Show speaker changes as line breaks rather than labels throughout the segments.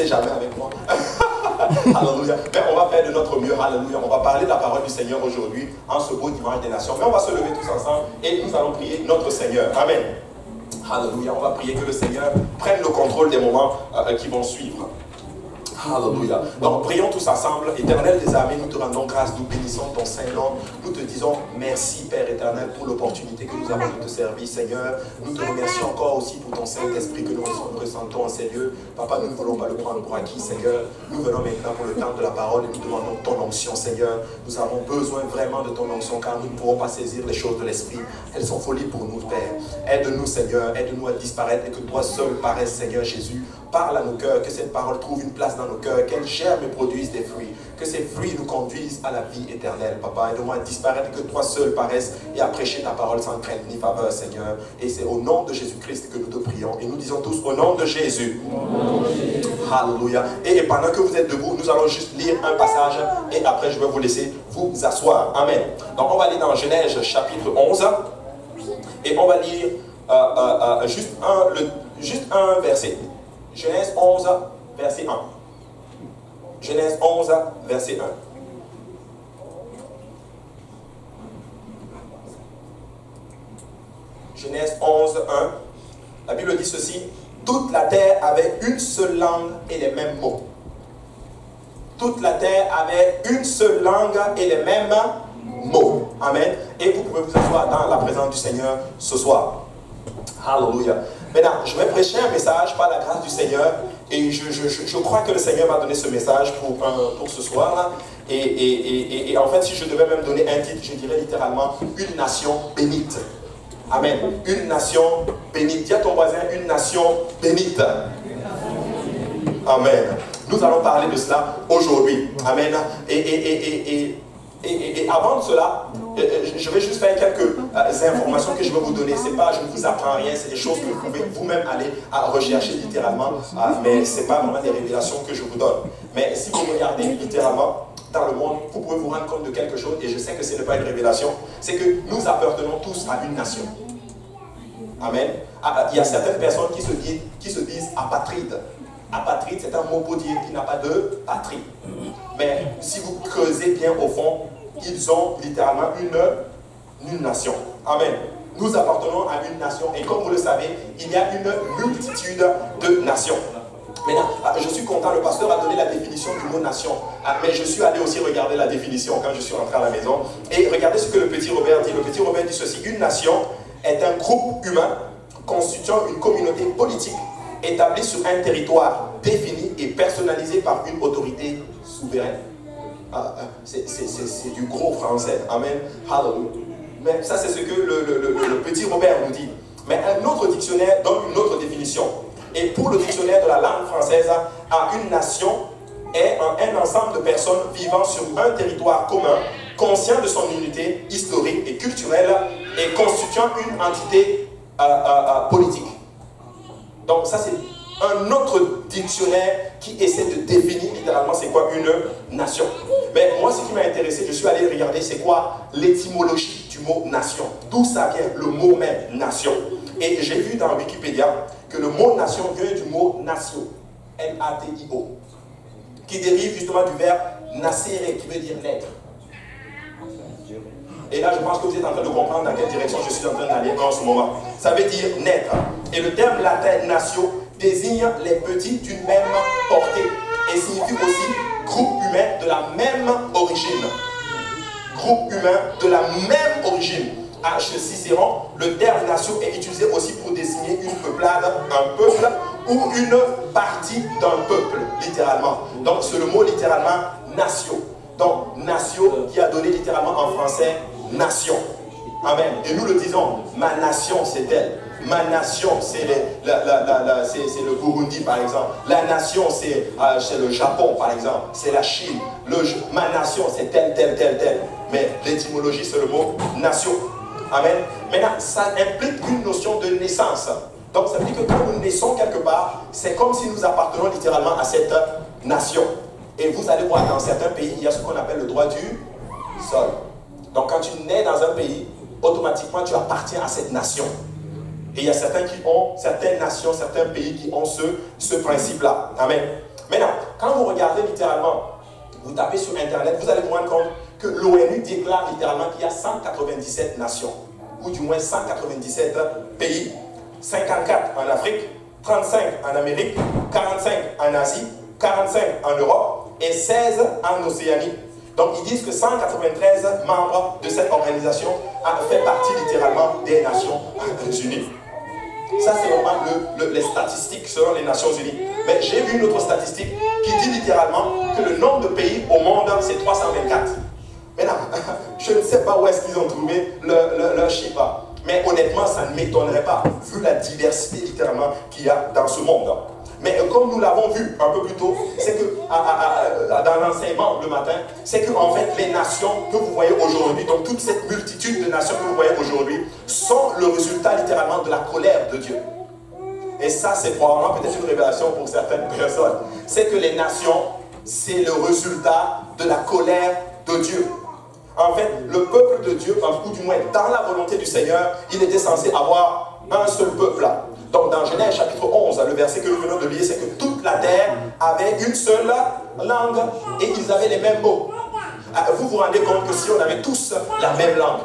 sait jamais avec moi. Alléluia. Mais on va faire de notre mieux. Alléluia. On va parler de la parole du Seigneur aujourd'hui en ce beau dimanche des nations. Mais on va se lever tous ensemble et nous allons prier notre Seigneur. Amen. Alléluia. On va prier que le Seigneur prenne le contrôle des moments qui vont suivre. Alléluia. Donc prions tous ensemble. Éternel des armées, nous te rendons grâce, nous bénissons ton Saint-Nom. Nous te disons merci Père éternel pour l'opportunité que nous avons de te servir Seigneur. Nous te remercions encore aussi pour ton Saint-Esprit que nous ressentons en ces lieux. Papa, nous ne voulons pas le prendre pour acquis Seigneur. Nous venons maintenant pour le temps de la parole et nous demandons ton onction Seigneur. Nous avons besoin vraiment de ton onction car nous ne pourrons pas saisir les choses de l'Esprit. Elles sont folies pour nous Père. Aide-nous Seigneur, aide-nous à disparaître et que toi seul paraisse Seigneur Jésus. Parle à nos cœurs, que cette parole trouve une place dans nos cœurs, qu'elle germe et produise des fruits, que ces fruits nous conduisent à la vie éternelle. Papa, aide-moi à disparaître et que toi seul paraisses et à prêcher ta parole sans crainte ni faveur, Seigneur. Et c'est au nom de Jésus-Christ que nous te prions. Et nous disons tous au nom de Jésus. Alléluia. Et pendant que vous êtes debout, nous allons juste lire un passage et après je vais vous laisser vous asseoir. Amen. Donc on va aller dans Genèse chapitre 11 et on va lire juste un verset. Genèse 11, verset 1. Genèse 11, verset 1. Genèse 11, 1. La Bible dit ceci. Toute la terre avait une seule langue et les mêmes mots. Toute la terre avait une seule langue et les mêmes mots. Amen. Et vous pouvez vous asseoir dans la présence du Seigneur ce soir. Alléluia. Maintenant, je vais prêcher un message par la grâce du Seigneur et je crois que le Seigneur m'a donné ce message pour ce soir. Et en fait, si je devais même donner un titre, je dirais littéralement une nation bénite. Amen. Une nation bénite. Dis à ton voisin, une nation bénite. Amen. Nous allons parler de cela aujourd'hui. Amen. Et avant de cela, je vais juste faire quelques informations que je vais vous donner. C'est pas, je ne vous apprends rien, c'est des choses que vous pouvez vous-même aller à rechercher littéralement. Mais ce n'est pas vraiment des révélations que je vous donne. Mais si vous regardez littéralement dans le monde, vous pouvez vous rendre compte de quelque chose, et je sais que ce n'est pas une révélation, c'est que nous appartenons tous à une nation. Amen. Il y a certaines personnes qui se disent apatrides. Apatride, c'est un mot pour dire qu'il n'a pas de patrie. Mais si vous creusez bien au fond, ils ont littéralement une nation. Amen. Nous appartenons à une nation et comme vous le savez, il y a une multitude de nations. Maintenant, je suis content, le pasteur a donné la définition du mot nation. Mais je suis allé aussi regarder la définition quand je suis rentré à la maison. Et regardez ce que le petit Robert dit. Le petit Robert dit ceci. Une nation est un groupe humain constituant une communauté politique établie sur un territoire défini et personnalisé par une autorité souveraine. C'est du gros français. Amen. Hallelujah. Mais ça, c'est ce que le petit Robert nous dit. Mais un autre dictionnaire donne une autre définition. Et pour le dictionnaire de la langue française, une nation est un ensemble de personnes vivant sur un territoire commun, conscient de son unité historique et culturelle et constituant une entité politique. Donc ça c'est un autre dictionnaire qui essaie de définir littéralement c'est quoi une nation. Mais moi ce qui m'a intéressé, je suis allé regarder c'est quoi l'étymologie du mot nation. D'où ça vient le mot même nation. Et j'ai vu dans Wikipédia que le mot nation vient du mot natio, N-A-T-I-O, qui dérive justement du verbe nascere qui veut dire naître. Et là, je pense que vous êtes en train de comprendre dans quelle direction je suis en train d'aller en ce moment. Ça veut dire naître. Et le terme latin natio désigne les petits d'une même portée et signifie aussi groupe humain de la même origine. Groupe humain de la même origine. Chez Cicéron, le terme nation est utilisé aussi pour désigner une peuplade, un peuple ou une partie d'un peuple, littéralement. Donc c'est le mot littéralement nation. Donc nation qui a donné littéralement en français nation. Amen. Et nous le disons, ma nation c'est elle. Ma nation c'est le Burundi par exemple. La nation c'est le Japon par exemple. C'est la Chine. Ma nation c'est telle. Mais l'étymologie c'est le mot nation. Amen. Maintenant, ça implique une notion de naissance. Donc, ça veut dire que quand nous naissons quelque part, c'est comme si nous appartenons littéralement à cette nation. Et vous allez voir, dans certains pays, il y a ce qu'on appelle le droit du sol. Donc, quand tu nais dans un pays, automatiquement, tu appartiens à cette nation. Et il y a certaines nations, certains pays qui ont ce principe-là. Amen. Maintenant, quand vous regardez littéralement, vous tapez sur Internet, vous allez vous rendre compte que l'ONU déclare littéralement qu'il y a 197 nations, ou du moins 197 pays, 54 en Afrique, 35 en Amérique, 45 en Asie, 45 en Europe et 16 en Océanie. Donc ils disent que 193 membres de cette organisation fait partie littéralement des Nations Unies. Ça c'est vraiment les statistiques selon les Nations Unies. Mais j'ai vu une autre statistique qui dit littéralement que le nombre de pays au monde c'est 324. Maintenant, je ne sais pas où est-ce qu'ils ont trouvé leur chiffre. Mais honnêtement, ça ne m'étonnerait pas, vu la diversité littéralement qu'il y a dans ce monde. Mais comme nous l'avons vu un peu plus tôt, c'est que dans l'enseignement le matin, c'est que en fait les nations que vous voyez aujourd'hui, donc toute cette multitude de nations que vous voyez aujourd'hui, sont le résultat littéralement de la colère de Dieu. Et ça, c'est probablement peut-être une révélation pour certaines personnes. C'est que les nations, c'est le résultat de la colère de Dieu. En fait, le peuple de Dieu, ou du moins dans la volonté du Seigneur, il était censé avoir un seul peuple. Donc dans Genèse chapitre 11, le verset que nous venons de lire, c'est que toute la terre avait une seule langue et ils avaient les mêmes mots. Vous vous rendez compte que si on avait tous la même langue,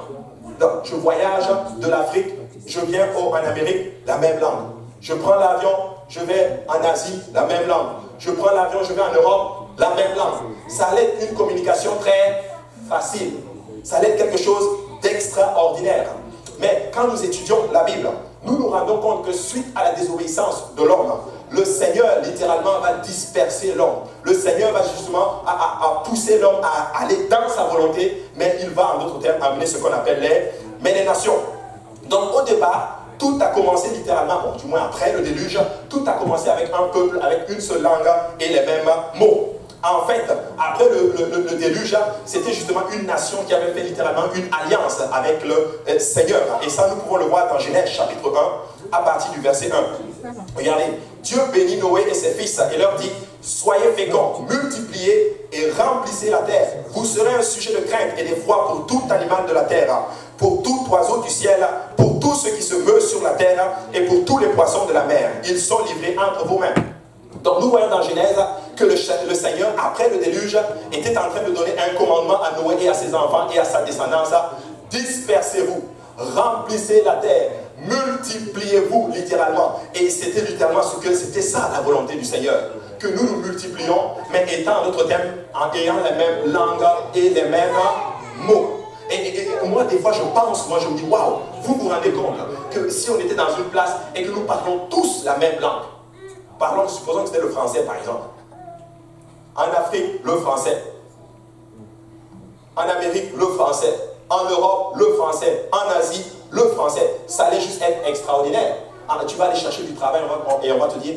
donc je voyage de l'Afrique, je viens en Amérique, la même langue. Je prends l'avion, je vais en Asie, la même langue. Je prends l'avion, je vais en Europe, la même langue. Ça allait être une communication très facile. Ça allait être quelque chose d'extraordinaire. Mais quand nous étudions la Bible, nous nous rendons compte que suite à la désobéissance de l'homme, le Seigneur littéralement va disperser l'homme. Le Seigneur va justement pousser l'homme à aller dans sa volonté, mais il va en d'autres termes amener ce qu'on appelle les nations. Donc au départ, tout a commencé littéralement, bon, du moins après le déluge, tout a commencé avec un peuple, avec une seule langue et les mêmes mots. En fait, après le déluge, c'était justement une nation qui avait fait littéralement une alliance avec le Seigneur. Et ça, nous pouvons le voir dans Genèse chapitre 1, à partir du verset 1. Regardez, Dieu bénit Noé et ses fils et leur dit, soyez féconds, multipliez et remplissez la terre. Vous serez un sujet de crainte et d'effroi pour tout animal de la terre, pour tout oiseau du ciel, pour tout ce qui se meut sur la terre et pour tous les poissons de la mer. Ils sont livrés entre vos mains. Donc nous voyons dans Genèse que le Seigneur, après le déluge, était en train de donner un commandement à Noé et à ses enfants et à sa descendance. Dispersez-vous, remplissez la terre, multipliez-vous littéralement. Et c'était littéralement c'était ça la volonté du Seigneur. Que nous nous multiplions, mais étant en d'autres termes, en ayant la même langue et les mêmes mots. Et moi, des fois, je me dis, waouh, vous vous rendez compte que si on était dans une place et que nous parlons tous la même langue, supposons que c'était le français par exemple. En Afrique, le français. En Amérique, le français. En Europe, le français. En Asie, le français. Ça allait juste être extraordinaire. Alors, tu vas aller chercher du travail et on va te dire,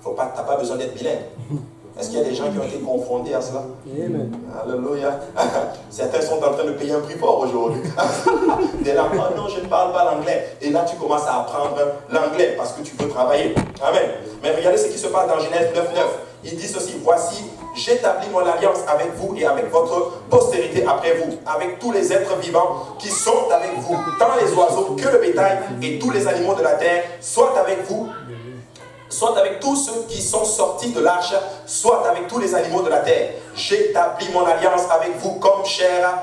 tu n'as pas besoin d'être bilingue. Est-ce qu'il y a des gens qui ont été confrontés à cela? Amen. Alléluia. Certains sont en train de payer un prix fort aujourd'hui. Des langues, oh non, je ne parle pas l'anglais. Et là, tu commences à apprendre l'anglais parce que tu veux travailler. Amen. Mais regardez ce qui se passe dans Genèse 9.9. Il dit ceci, voici, j'établis mon alliance avec vous et avec votre postérité après vous, avec tous les êtres vivants qui sont avec vous, tant les oiseaux que le bétail et tous les animaux de la terre, soit avec vous, soit avec tous ceux qui sont sortis de l'arche, soit avec tous les animaux de la terre. J'établis mon alliance avec vous comme chair,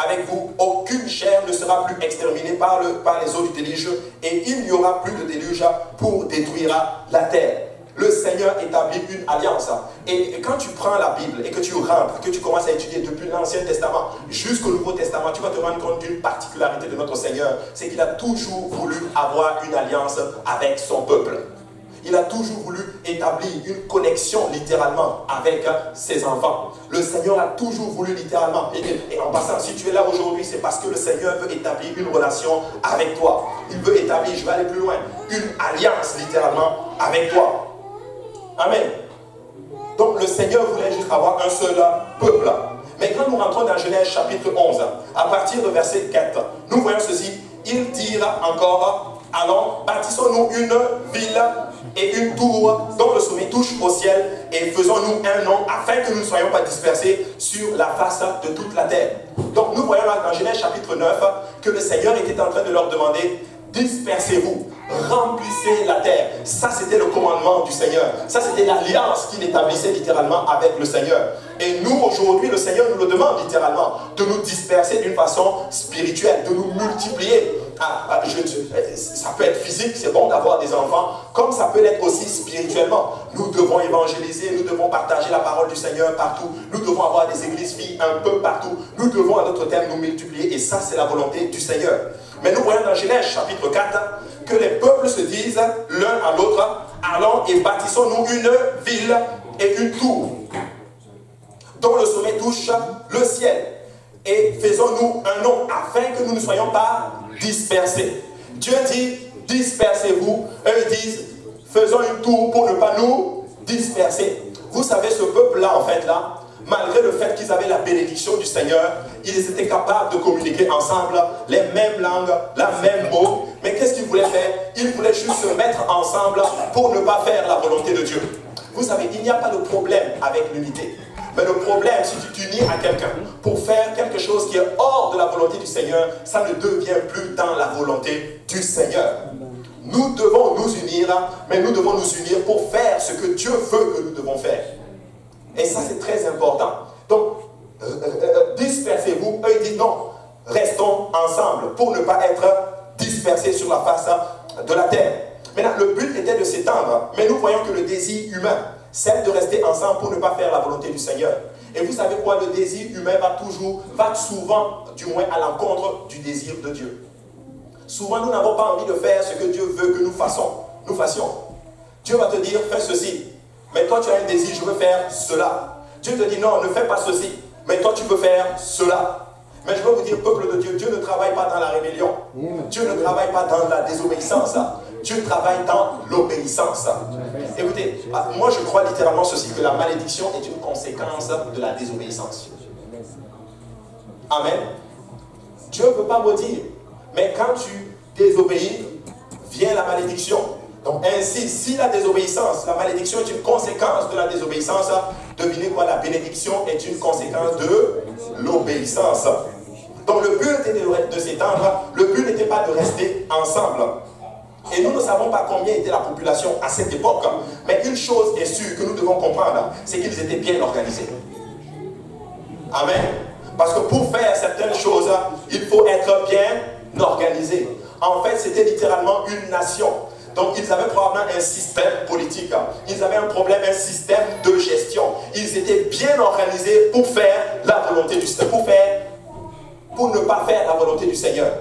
avec vous. Aucune chair ne sera plus exterminée par les eaux du déluge, et il n'y aura plus de déluge pour détruire la terre. Le Seigneur établit une alliance. Et quand tu prends la Bible et que tu rentres, que tu commences à étudier depuis l'Ancien Testament jusqu'au Nouveau Testament, tu vas te rendre compte d'une particularité de notre Seigneur. C'est qu'il a toujours voulu avoir une alliance avec son peuple. Il a toujours voulu établir une connexion littéralement avec ses enfants. Le Seigneur a toujours voulu littéralement. Et en passant, si tu es là aujourd'hui, c'est parce que le Seigneur veut établir une relation avec toi. Il veut établir, je vais aller plus loin, une alliance littéralement avec toi. Amen. Donc le Seigneur voulait juste avoir un seul peuple. Mais quand nous rentrons dans Genèse chapitre 11, à partir de verset 4, nous voyons ceci. Il dira encore, allons, bâtissons-nous une ville et une tour dont le sommet touche au ciel, et faisons-nous un nom afin que nous ne soyons pas dispersés sur la face de toute la terre. Donc nous voyons là dans Genèse chapitre 9 que le Seigneur était en train de leur demander dispersez-vous, remplissez la terre. Ça, c'était le commandement du Seigneur. Ça, c'était l'alliance qu'il établissait littéralement avec le Seigneur. Et nous, aujourd'hui, le Seigneur nous le demande littéralement de nous disperser d'une façon spirituelle, de nous multiplier. Ça peut être physique, c'est bon d'avoir des enfants, comme ça peut l'être aussi spirituellement. Nous devons évangéliser, nous devons partager la parole du Seigneur partout, nous devons avoir des églises filles un peu partout, nous devons à notre terme nous multiplier, et ça c'est la volonté du Seigneur. Mais nous voyons dans Genèse chapitre 4 que les peuples se disent l'un à l'autre, allons et bâtissons-nous une ville et une tour dont le sommet touche le ciel, et faisons-nous un nom afin que nous ne soyons pas dispersés. Dieu dit, dispersez-vous. Eux disent, faisons une tour pour ne pas nous disperser. Vous savez, ce peuple-là, en fait, là, malgré le fait qu'ils avaient la bénédiction du Seigneur, ils étaient capables de communiquer ensemble les mêmes langues, la même mot. Mais qu'est-ce qu'ils voulaient faire? Ils voulaient juste se mettre ensemble pour ne pas faire la volonté de Dieu. Vous savez, il n'y a pas de problème avec l'unité. Mais le problème, si tu t'unis à quelqu'un pour faire quelque chose qui est hors de la volonté du Seigneur, ça ne devient plus dans la volonté du Seigneur. Nous devons nous unir, mais nous devons nous unir pour faire ce que Dieu veut que nous devons faire. Et ça, c'est très important. Donc, dispersez-vous. Eux, ils disent non, restons ensemble pour ne pas être dispersés sur la face de la terre. Maintenant, le but était de s'étendre, mais nous voyons que le désir humain, c'est de rester ensemble pour ne pas faire la volonté du Seigneur. Et vous savez quoi? Le désir humain va souvent, du moins, à l'encontre du désir de Dieu. Souvent, nous n'avons pas envie de faire ce que Dieu veut que nous fassions. Dieu va te dire, fais ceci. Mais toi, tu as un désir, je veux faire cela. Dieu te dit, non, ne fais pas ceci. Mais toi, tu veux faire cela. Mais je veux vous dire, peuple de Dieu, Dieu ne travaille pas dans la rébellion. Dieu ne travaille pas dans la désobéissance. Dieu travaille dans l'obéissance. Écoutez, moi je crois littéralement ceci, que la malédiction est une conséquence de la désobéissance. Amen. Dieu ne peut pas maudire, mais quand tu désobéis, vient la malédiction. Donc ainsi, si la désobéissance, la malédiction est une conséquence de la désobéissance, devinez quoi, la bénédiction est une conséquence de l'obéissance. Donc le but était de s'étendre, le but n'était pas de rester ensemble. Et nous ne savons pas combien était la population à cette époque. Mais une chose est sûre que nous devons comprendre, c'est qu'ils étaient bien organisés. Amen. Parce que pour faire certaines choses, il faut être bien organisé. En fait, c'était littéralement une nation. Donc, ils avaient probablement un système politique. Ils avaient un problème, un système de gestion. Ils étaient bien organisés pour faire la volonté du Seigneur, pour ne pas faire la volonté du Seigneur.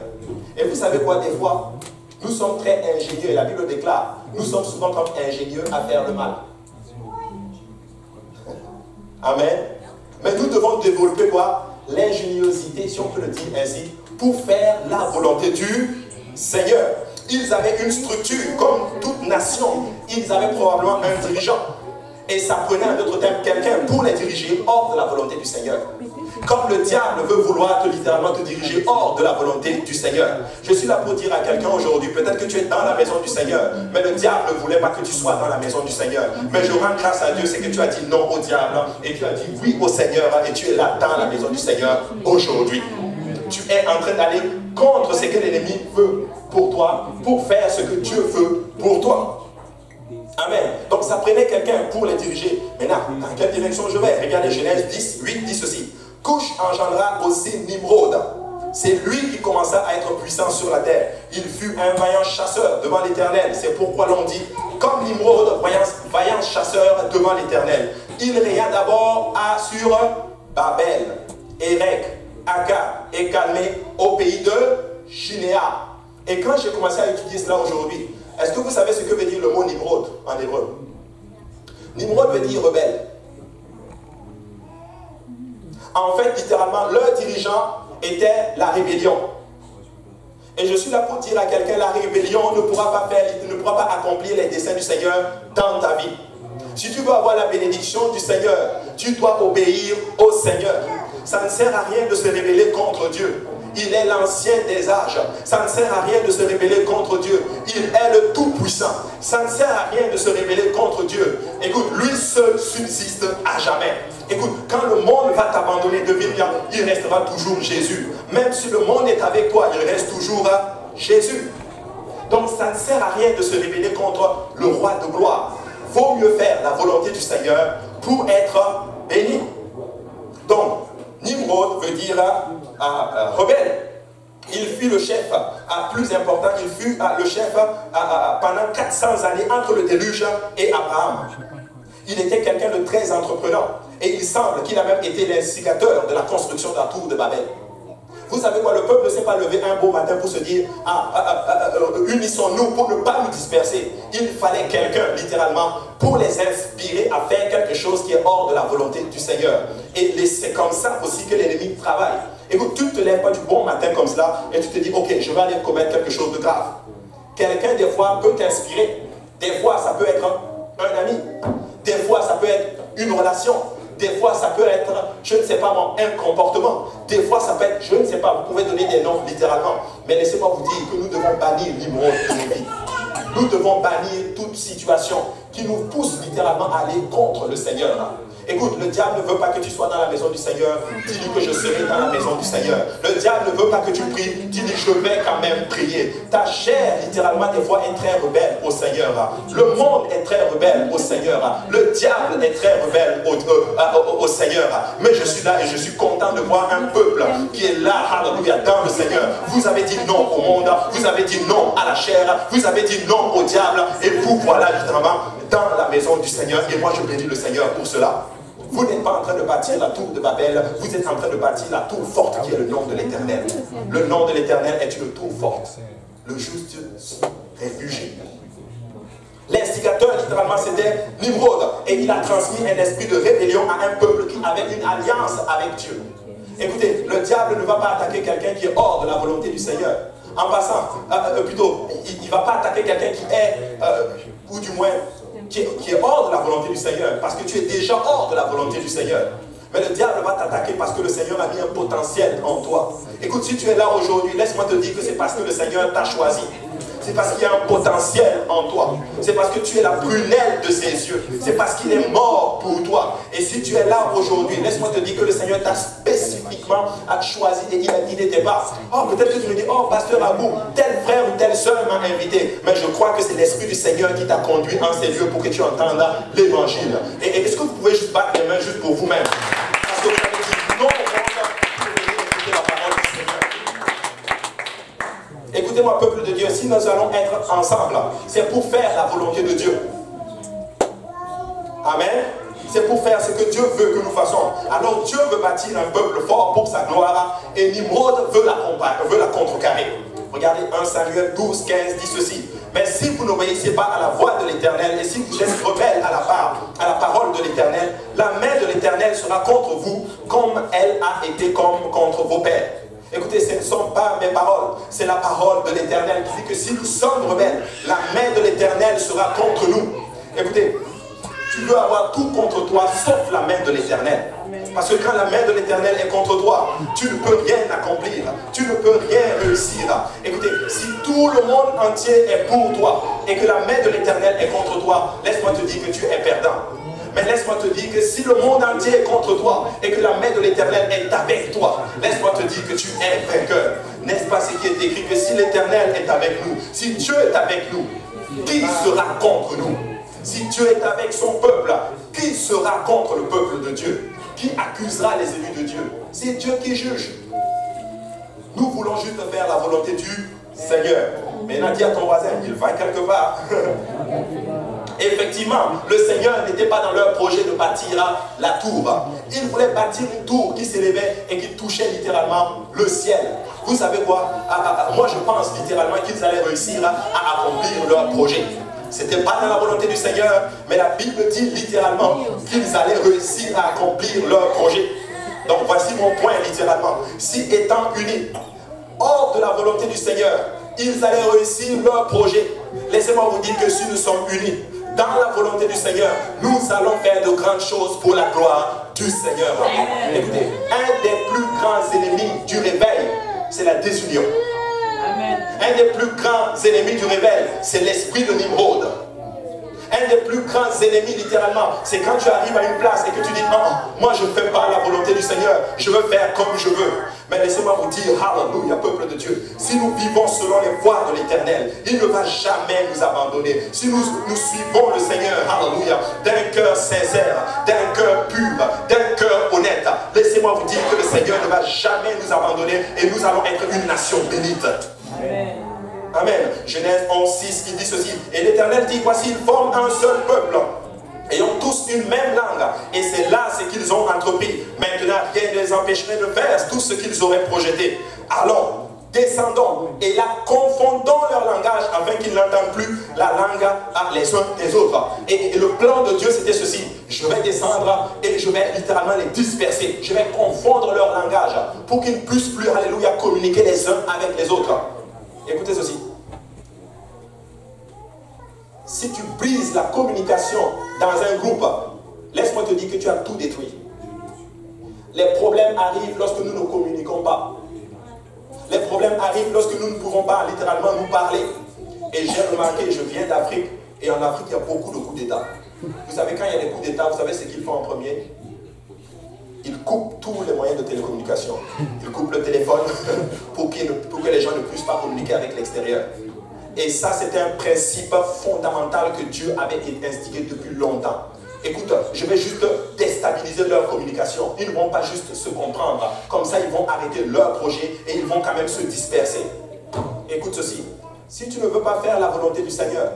Et vous savez quoi, des fois, nous sommes très ingénieux, et la Bible déclare, nous sommes souvent comme ingénieux à faire le mal. Amen. Mais nous devons développer quoi? L'ingéniosité, si on peut le dire ainsi, pour faire la volonté du Seigneur. Ils avaient une structure, comme toute nation, ils avaient probablement un dirigeant. Et ça prenait un autre terme, quelqu'un pour les diriger hors de la volonté du Seigneur. Comme le diable veut vouloir littéralement te diriger hors de la volonté du Seigneur. Je suis là pour dire à quelqu'un aujourd'hui, peut-être que tu es dans la maison du Seigneur, mais le diable ne voulait pas que tu sois dans la maison du Seigneur. Mais je rends grâce à Dieu, c'est que tu as dit non au diable et tu as dit oui au Seigneur et tu es là dans la maison du Seigneur aujourd'hui. Tu es en train d'aller contre ce que l'ennemi veut pour toi, pour faire ce que Dieu veut pour toi. Amen. Donc ça prenait quelqu'un pour les diriger. Maintenant, dans quelle direction je vais? Regardez Genèse 10, 8 dit ceci. Couche engendra aussi Nimrod. C'est lui qui commença à être puissant sur la terre. Il fut un vaillant chasseur devant l'Éternel. C'est pourquoi l'on dit, comme Nimrod, vaillant chasseur devant l'Éternel. Il régna d'abord sur Babel, Érec, Akka et Calmé au pays de Shinéa. Et quand j'ai commencé à étudier cela aujourd'hui, est-ce que vous savez ce que veut dire le mot Nimrod en hébreu? Nimrod veut dire rebelle. En fait, littéralement, leur dirigeant était la rébellion. Et je suis là pour dire à quelqu'un, la rébellion ne pourra pas accomplir les desseins du Seigneur dans ta vie. Si tu veux avoir la bénédiction du Seigneur, tu dois obéir au Seigneur. Ça ne sert à rien de se rébeller contre Dieu. Il est l'ancien des âges. Ça ne sert à rien de se rébeller contre Dieu. Il est le Tout-Puissant. Ça ne sert à rien de se rébeller contre Dieu. Écoute, lui seul subsiste à jamais. Écoute, quand le monde va t'abandonner, devine bien, il restera toujours Jésus. Même si le monde est avec toi, il reste toujours Jésus. ça ne sert à rien de se rébeller contre le roi de gloire. Vaut mieux faire la volonté du Seigneur pour être béni. Donc, Nimrod veut dire rebelle. Il fut le chef plus important, il fut le chef pendant 400 années entre le déluge et Abraham. Il était quelqu'un de très entreprenant et il semble qu'il a même été l'instigateur de la construction de la tour de Babel. Vous savez quoi, le peuple ne s'est pas levé un beau matin pour se dire unissons-nous pour ne pas nous disperser. Il fallait quelqu'un, littéralement, pour les inspirer à faire quelque chose qui est hors de la volonté du Seigneur. Et c'est comme ça aussi que l'ennemi travaille. Écoute, tu ne te lèves pas du bon matin comme cela et tu te dis, ok, je vais aller commettre quelque chose de grave. Quelqu'un, des fois, peut t'inspirer. Des fois, ça peut être un ami. Des fois, ça peut être une relation. Des fois, ça peut être, je ne sais pas moi, un comportement. Des fois, ça peut être, je ne sais pas, vous pouvez donner des noms littéralement. Mais laissez-moi vous dire que nous devons bannir Nimrod de nos vies. Nous devons bannir toute situation qui nous pousse littéralement à aller contre le Seigneur. Écoute, le diable ne veut pas que tu sois dans la maison du Seigneur. Dis-lui que je serai dans la maison du Seigneur. Le diable ne veut pas que tu pries. Dis-lui que je vais quand même prier. Ta chair, littéralement, des fois, est très rebelle au Seigneur. Le monde est très rebelle au Seigneur. Le diable est très rebelle au Seigneur. Mais je suis là et je suis content de voir un peuple qui est là, alléluia, dans le Seigneur. Vous avez dit non au monde. Vous avez dit non à la chair. Vous avez dit non au diable. Et vous voilà, littéralement, dans la maison du Seigneur. Et moi, je bénis le Seigneur pour cela. Vous n'êtes pas en train de bâtir la tour de Babel, vous êtes en train de bâtir la tour forte qui est le nom de l'Éternel. Le nom de l'Éternel est une tour forte. Le juste réfugie. L'instigateur, littéralement, c'était Nimrod. Et il a transmis un esprit de rébellion à un peuple qui avait une alliance avec Dieu. Écoutez, le diable ne va pas attaquer quelqu'un qui est hors de la volonté du Seigneur. En passant, plutôt, il ne va pas attaquer quelqu'un qui est, ou du moins, qui est hors de la volonté du Seigneur, parce que tu es déjà hors de la volonté du Seigneur. Mais le diable va t'attaquer parce que le Seigneur a mis un potentiel en toi. Écoute, si tu es là aujourd'hui, laisse-moi te dire que c'est parce que le Seigneur t'a choisi. C'est parce qu'il y a un potentiel en toi. C'est parce que tu es la prunelle de ses yeux. C'est parce qu'il est mort pour toi. Et si tu es là aujourd'hui, laisse-moi te dire que le Seigneur t'a spécifiquement choisi et il n'était pas. Oh, peut-être que tu me dis, oh, pasteur Abou, tel frère ou telle soeur m'a invité. Mais je crois que c'est l'Esprit du Seigneur qui t'a conduit en ces lieux pour que tu entendes l'évangile. Et est-ce que vous pouvez juste battre les mains juste pour vous-même? Parce que vous avez dit non au monde pour écouter la parole du Seigneur. Écoutez-moi, peuple de Dieu, si nous allons être ensemble, c'est pour faire la volonté de Dieu. Amen. C'est pour faire ce que Dieu veut que nous fassions. Alors Dieu veut bâtir un peuple fort pour sa gloire et Nimrod veut la contrecarrer. Regardez 1 Samuel 12, 15 dit ceci. Mais si vous n'obéissez pas à la voix de l'Éternel et si vous êtes rebelle à la parole de l'Éternel, la main de l'Éternel sera contre vous comme elle a été contre vos pères. Écoutez, ce ne sont pas mes paroles, c'est la parole de l'Éternel qui dit que si nous sommes rebelles, la main de l'Éternel sera contre nous. Écoutez, tu veux avoir tout contre toi sauf la main de l'Éternel. Parce que quand la main de l'Éternel est contre toi, tu ne peux rien accomplir, tu ne peux rien réussir. Écoutez, si tout le monde entier est pour toi et que la main de l'Éternel est contre toi, laisse-moi te dire que tu es perdant. Mais laisse-moi te dire que si le monde entier est contre toi et que la main de l'Éternel est avec toi, laisse-moi te dire que tu es vainqueur. N'est-ce pas ce qui est écrit que si l'Éternel est avec nous, si Dieu est avec nous, qui sera contre nous? Si Dieu est avec son peuple, qui sera contre le peuple de Dieu? Qui accusera les élus de Dieu? C'est Dieu qui juge. Nous voulons juste faire la volonté du Seigneur. Mais dis à ton voisin, il va quelque part. Effectivement, le Seigneur n'était pas dans leur projet de bâtir la tour. Il voulait bâtir une tour qui s'élevait et qui touchait littéralement le ciel. Vous savez quoi? Moi je pense littéralement qu'ils allaient réussir à accomplir leur projet. Ce n'était pas dans la volonté du Seigneur, mais la Bible dit littéralement qu'ils allaient réussir à accomplir leur projet. Donc voici mon point littéralement. Si étant unis, hors de la volonté du Seigneur, ils allaient réussir leur projet. Laissez-moi vous dire que si nous sommes unis dans la volonté du Seigneur, nous allons faire de grandes choses pour la gloire du Seigneur. Écoutez, un des plus grands ennemis du réveil, c'est la désunion. Un des plus grands ennemis du réveil, c'est l'esprit de Nimrod. Un des plus grands ennemis, littéralement, c'est quand tu arrives à une place et que tu dis, moi je ne fais pas la volonté du Seigneur, je veux faire comme je veux. Mais laissez-moi vous dire, alléluia, peuple de Dieu, si nous vivons selon les voies de l'Éternel, il ne va jamais nous abandonner. Si nous suivons le Seigneur, alléluia, d'un cœur sincère, d'un cœur pur, d'un cœur honnête, laissez-moi vous dire que le Seigneur ne va jamais nous abandonner et nous allons être une nation bénite. Amen. Amen. Genèse 11:6 qui dit ceci. Et l'Éternel dit, voici, ils forment un seul peuple, ayant tous une même langue. Et c'est là ce qu'ils ont entrepris. Maintenant, rien ne les empêcherait de faire tout ce qu'ils auraient projeté. Allons, descendons, et là, confondons leur langage, afin qu'ils n'entendent plus la langue les uns des autres. Et le plan de Dieu, c'était ceci. Je vais descendre et je vais littéralement les disperser. Je vais confondre leur langage, pour qu'ils ne puissent plus, alléluia, communiquer les uns avec les autres. Écoutez ceci. Si tu brises la communication dans un groupe, laisse-moi te dire que tu as tout détruit. Les problèmes arrivent lorsque nous ne communiquons pas. Les problèmes arrivent lorsque nous ne pouvons pas littéralement nous parler. Et j'ai remarqué, je viens d'Afrique, et en Afrique, il y a beaucoup de coups d'État. Vous savez, quand il y a des coups d'État, vous savez ce qu'ils font en premier? Ils coupent tous les moyens de télécommunication. Ils coupent le téléphone pour que les gens ne puissent pas communiquer avec l'extérieur. Et ça, c'était un principe fondamental que Dieu avait instigé depuis longtemps. Écoute, je vais juste déstabiliser leur communication. Ils ne vont pas juste se comprendre. Comme ça, ils vont arrêter leur projet et ils vont quand même se disperser. Écoute ceci. Si tu ne veux pas faire la volonté du Seigneur,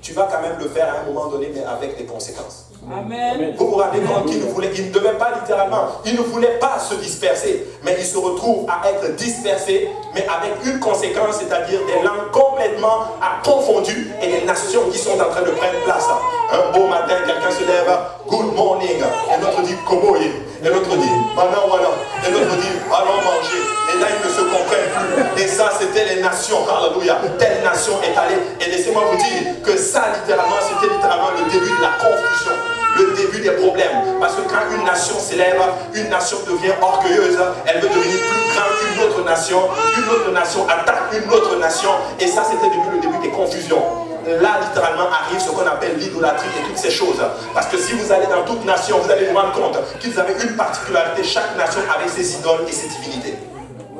tu vas quand même le faire à un moment donné, mais avec des conséquences. Amen. Vous vous rendez compte qu'il ne devait pas littéralement, il ne voulait pas se disperser, mais il se retrouve à être dispersé, mais avec une conséquence, c'est-à-dire des langues complètement confondues et des nations qui sont en train de prendre place. Un beau matin, quelqu'un se lève, good morning, et l'autre dit komoye, et l'autre dit manawana, et l'autre dit allons manger. Et là, ils ne se comprennent plus. Et ça, c'était les nations. Alléluia. Telle nation est allée. Et laissez-moi vous dire que ça, littéralement, c'était littéralement le début de la confusion. Le début des problèmes. Parce que quand une nation s'élève, une nation devient orgueilleuse, elle veut devenir plus grande qu'une autre nation attaque une autre nation. Et ça, c'était le début des confusions. Là, littéralement, arrive ce qu'on appelle l'idolâtrie et toutes ces choses. Parce que si vous allez dans toute nation, vous allez vous rendre compte qu'ils avaient une particularité. Chaque nation avait ses idoles et ses divinités.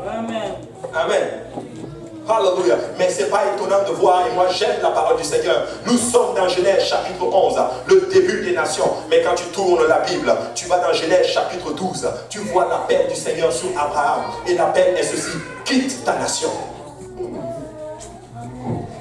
Amen. Amen. Alléluia. Mais ce n'est pas étonnant de voir, et moi j'aime la parole du Seigneur. Nous sommes dans Genèse chapitre 11, le début des nations. Mais quand tu tournes la Bible, tu vas dans Genèse chapitre 12, tu vois l'appel du Seigneur sur Abraham. Et l'appel est ceci: quitte ta nation.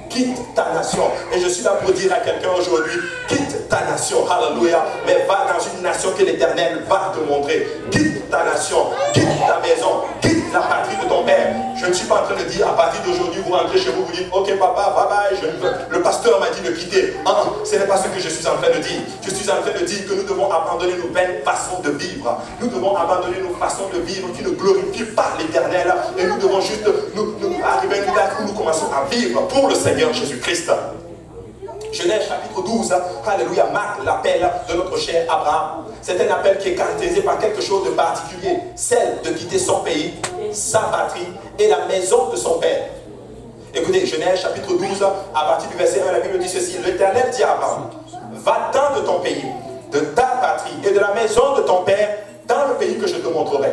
Quitte ta nation. Et je suis là pour dire à quelqu'un aujourd'hui, quitte ta nation, alléluia, mais va dans une nation que l'Éternel va te montrer. Quitte ta nation, quitte ta maison, quitte la patrie de ton père. Je ne suis pas en train de dire à partir d'aujourd'hui, vous rentrez chez vous, vous dites, ok papa, bye bye, le pasteur m'a dit de quitter. Ce n'est pas ce que je suis en train de dire. Je suis en train de dire que nous devons abandonner nos belles façons de vivre. Nous devons abandonner nos façons de vivre qui ne glorifient pas l'Éternel. Et nous devons juste arriver à une date où nous commençons à vivre pour le Seigneur Jésus-Christ. Genèse chapitre 12, alléluia, marque l'appel de notre cher Abraham. C'est un appel qui est caractérisé par quelque chose de particulier, celle de quitter son pays, sa patrie et la maison de son père. Écoutez, Genèse chapitre 12, à partir du verset 1, la Bible dit ceci: l'Éternel dit à Abraham, va-t'en de ton pays, de ta patrie et de la maison de ton père dans le pays que je te montrerai.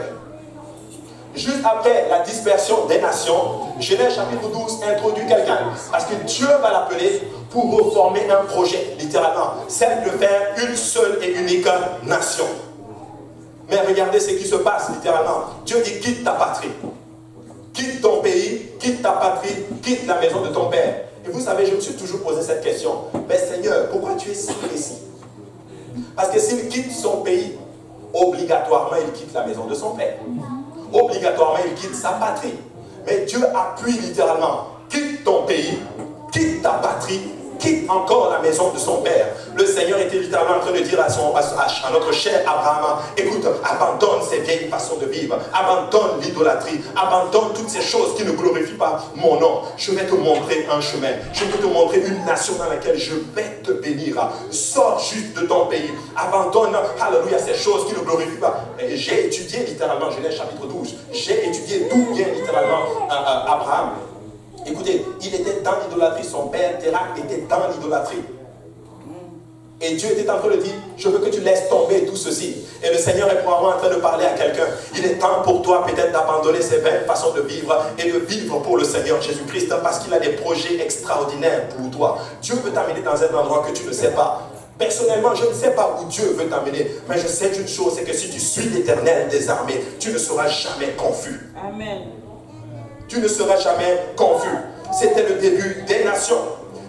Juste après la dispersion des nations, Genèse chapitre 12 introduit quelqu'un. Parce que Dieu va l'appeler pour reformer un projet, littéralement. C'est de faire une seule et unique nation. Mais regardez ce qui se passe, littéralement. Dieu dit, quitte ta patrie. Quitte ton pays, quitte ta patrie, quitte la maison de ton père. Et vous savez, je me suis toujours posé cette question. Mais Seigneur, pourquoi tu es si précis? Parce que s'il quitte son pays, obligatoirement, il quitte la maison de son père. Obligatoirement, il quitte sa patrie. Mais Dieu appuie littéralement. Quitte ton pays, quitte ta patrie, quitte encore la maison de son père. Le Seigneur était littéralement en train de dire à notre cher Abraham, écoute, abandonne ces vieilles façons de vivre, abandonne l'idolâtrie, abandonne toutes ces choses qui ne glorifient pas mon nom. Je vais te montrer un chemin, je vais te montrer une nation dans laquelle je vais te bénir. Sors juste de ton pays, abandonne, alléluia, ces choses qui ne glorifient pas. J'ai étudié littéralement Genèse chapitre 12, j'ai étudié d'où vient littéralement Abraham. Écoutez, il était dans l'idolâtrie, son père Térak était dans l'idolâtrie. Et Dieu était en train de dire, je veux que tu laisses tomber tout ceci. Et le Seigneur est probablement en train de parler à quelqu'un. Il est temps pour toi peut-être d'abandonner ces vaines façons de vivre et de vivre pour le Seigneur Jésus-Christ parce qu'il a des projets extraordinaires pour toi. Dieu veut t'amener dans un endroit que tu ne sais pas. Personnellement, je ne sais pas où Dieu veut t'amener, mais je sais une chose, c'est que si tu suis l'Éternel des armées, tu ne seras jamais confus.
Amen.
Tu ne seras jamais confus. C'était le début des nations.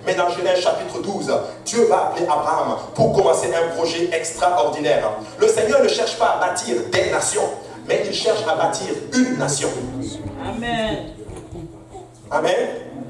Mais dans Genèse chapitre 12, Dieu va appeler Abraham pour commencer un projet extraordinaire. Le Seigneur ne cherche pas à bâtir des nations, mais il cherche à bâtir une nation.
Amen.
Amen.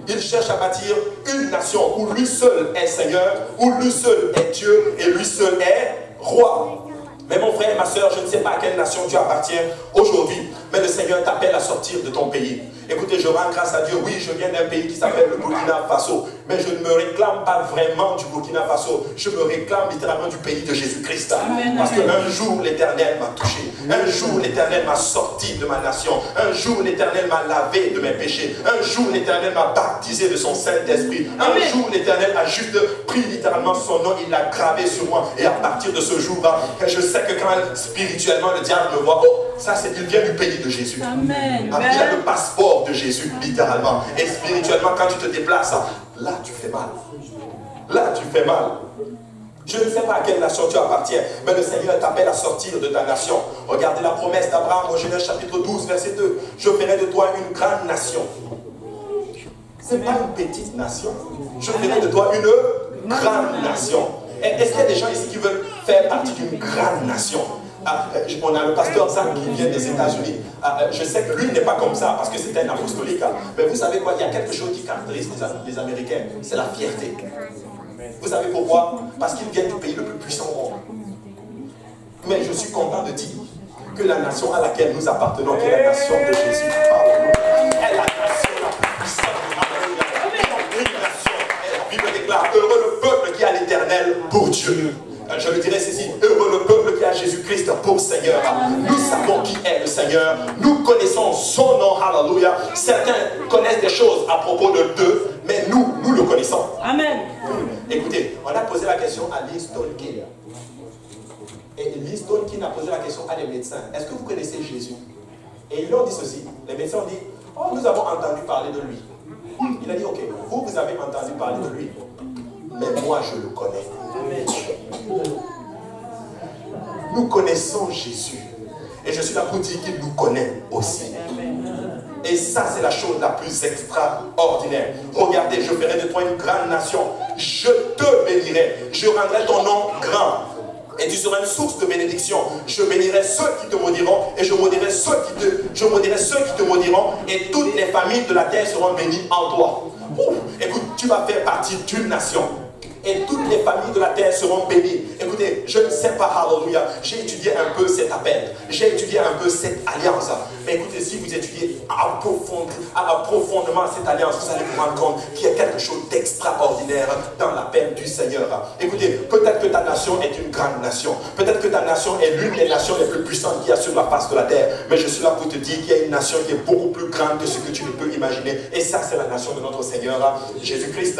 Il cherche à bâtir une nation où lui seul est Seigneur, où lui seul est Dieu et lui seul est roi. Mais mon frère et ma soeur, je ne sais pas à quelle nation tu appartiens aujourd'hui, mais le Seigneur t'appelle à sortir de ton pays. Écoutez, je rends grâce à Dieu. Oui, je viens d'un pays qui s'appelle le Burkina Faso, mais je ne me réclame pas vraiment du Burkina Faso. Je me réclame littéralement du pays de Jésus-Christ. Parce qu'un jour, l'Éternel m'a touché. Un jour, l'Éternel m'a sorti de ma nation. Un jour, l'Éternel m'a lavé de mes péchés. Un jour, l'Éternel m'a baptisé de son Saint-Esprit. Un jour, l'Éternel a juste pris littéralement son nom, il l'a gravé sur moi. Et à partir de ce jour-là, je sais que quand spirituellement le diable me voit, oh, ça c'est qu'il vient du pays de Jésus.
Amen.
Il a le passeport de Jésus, littéralement. Et spirituellement, quand tu te déplaces, là tu fais mal. Là tu fais mal. Je ne sais pas à quelle nation tu appartiens, mais le Seigneur t'appelle à sortir de ta nation. Regardez la promesse d'Abraham au Genèse chapitre 12, verset 2. Je ferai de toi une grande nation. Ce n'est pas une petite nation. Je ferai de toi une grande nation. Est-ce qu'il y a des gens ici qui veulent faire partie d'une grande nation? On a le pasteur Zach qui vient des États-Unis. Je sais que lui n'est pas comme ça parce que c'est un apostolique. Mais vous savez quoi? Il y a quelque chose qui caractérise les Américains. C'est la fierté. Vous savez pourquoi? Parce qu'ils viennent du pays le plus puissant au monde. Mais je suis content de dire que la nation à laquelle nous appartenons, qui est la nation de Jésus, est la nation la plus puissante. La Bible déclare, heureux le peuple qui a l'Éternel pour Dieu. Je le dirais ceci, heureux le peuple qui a Jésus-Christ pour Seigneur. Nous savons qui est le Seigneur. Nous connaissons son nom, alléluia. Certains connaissent des choses à propos de Dieu, mais nous le connaissons.
Amen.
Écoutez, on a posé la question à Liz Tolkien. Et Liz Tolkien a posé la question à des médecins. Est-ce que vous connaissez Jésus? Et ils lui ont dit ceci. Les médecins ont dit, oh, nous avons entendu parler de lui. Il a dit, ok, vous avez entendu parler de lui. Mais moi, je le connais.
Amen.
Nous connaissons Jésus. Et je suis là pour dire qu'il nous connaît aussi. Et ça, c'est la chose la plus extraordinaire. Regardez, je ferai de toi une grande nation. Je te bénirai. Je rendrai ton nom grand. Et tu seras une source de bénédiction. Je bénirai ceux qui te maudiront. Et je maudirai ceux qui te maudiront. Et toutes les familles de la terre seront bénies en toi. Écoute, tu vas faire partie d'une nation. Et toutes les familles de la terre seront bénies. Écoutez, je ne sais pas, alléluia, j'ai étudié un peu cet appel, j'ai étudié un peu cette alliance. Mais écoutez, si vous étudiez profondément cette alliance, vous allez vous rendre compte qu'il y a quelque chose d'extraordinaire dans l'appel du Seigneur. Écoutez, peut-être que ta nation est une grande nation. Peut-être que ta nation est l'une des nations les plus puissantes qu'il y a sur la face de la terre. Mais je suis là pour te dire qu'il y a une nation qui est beaucoup plus grande que ce que tu ne peux imaginer. Et ça, c'est la nation de notre Seigneur, Jésus-Christ.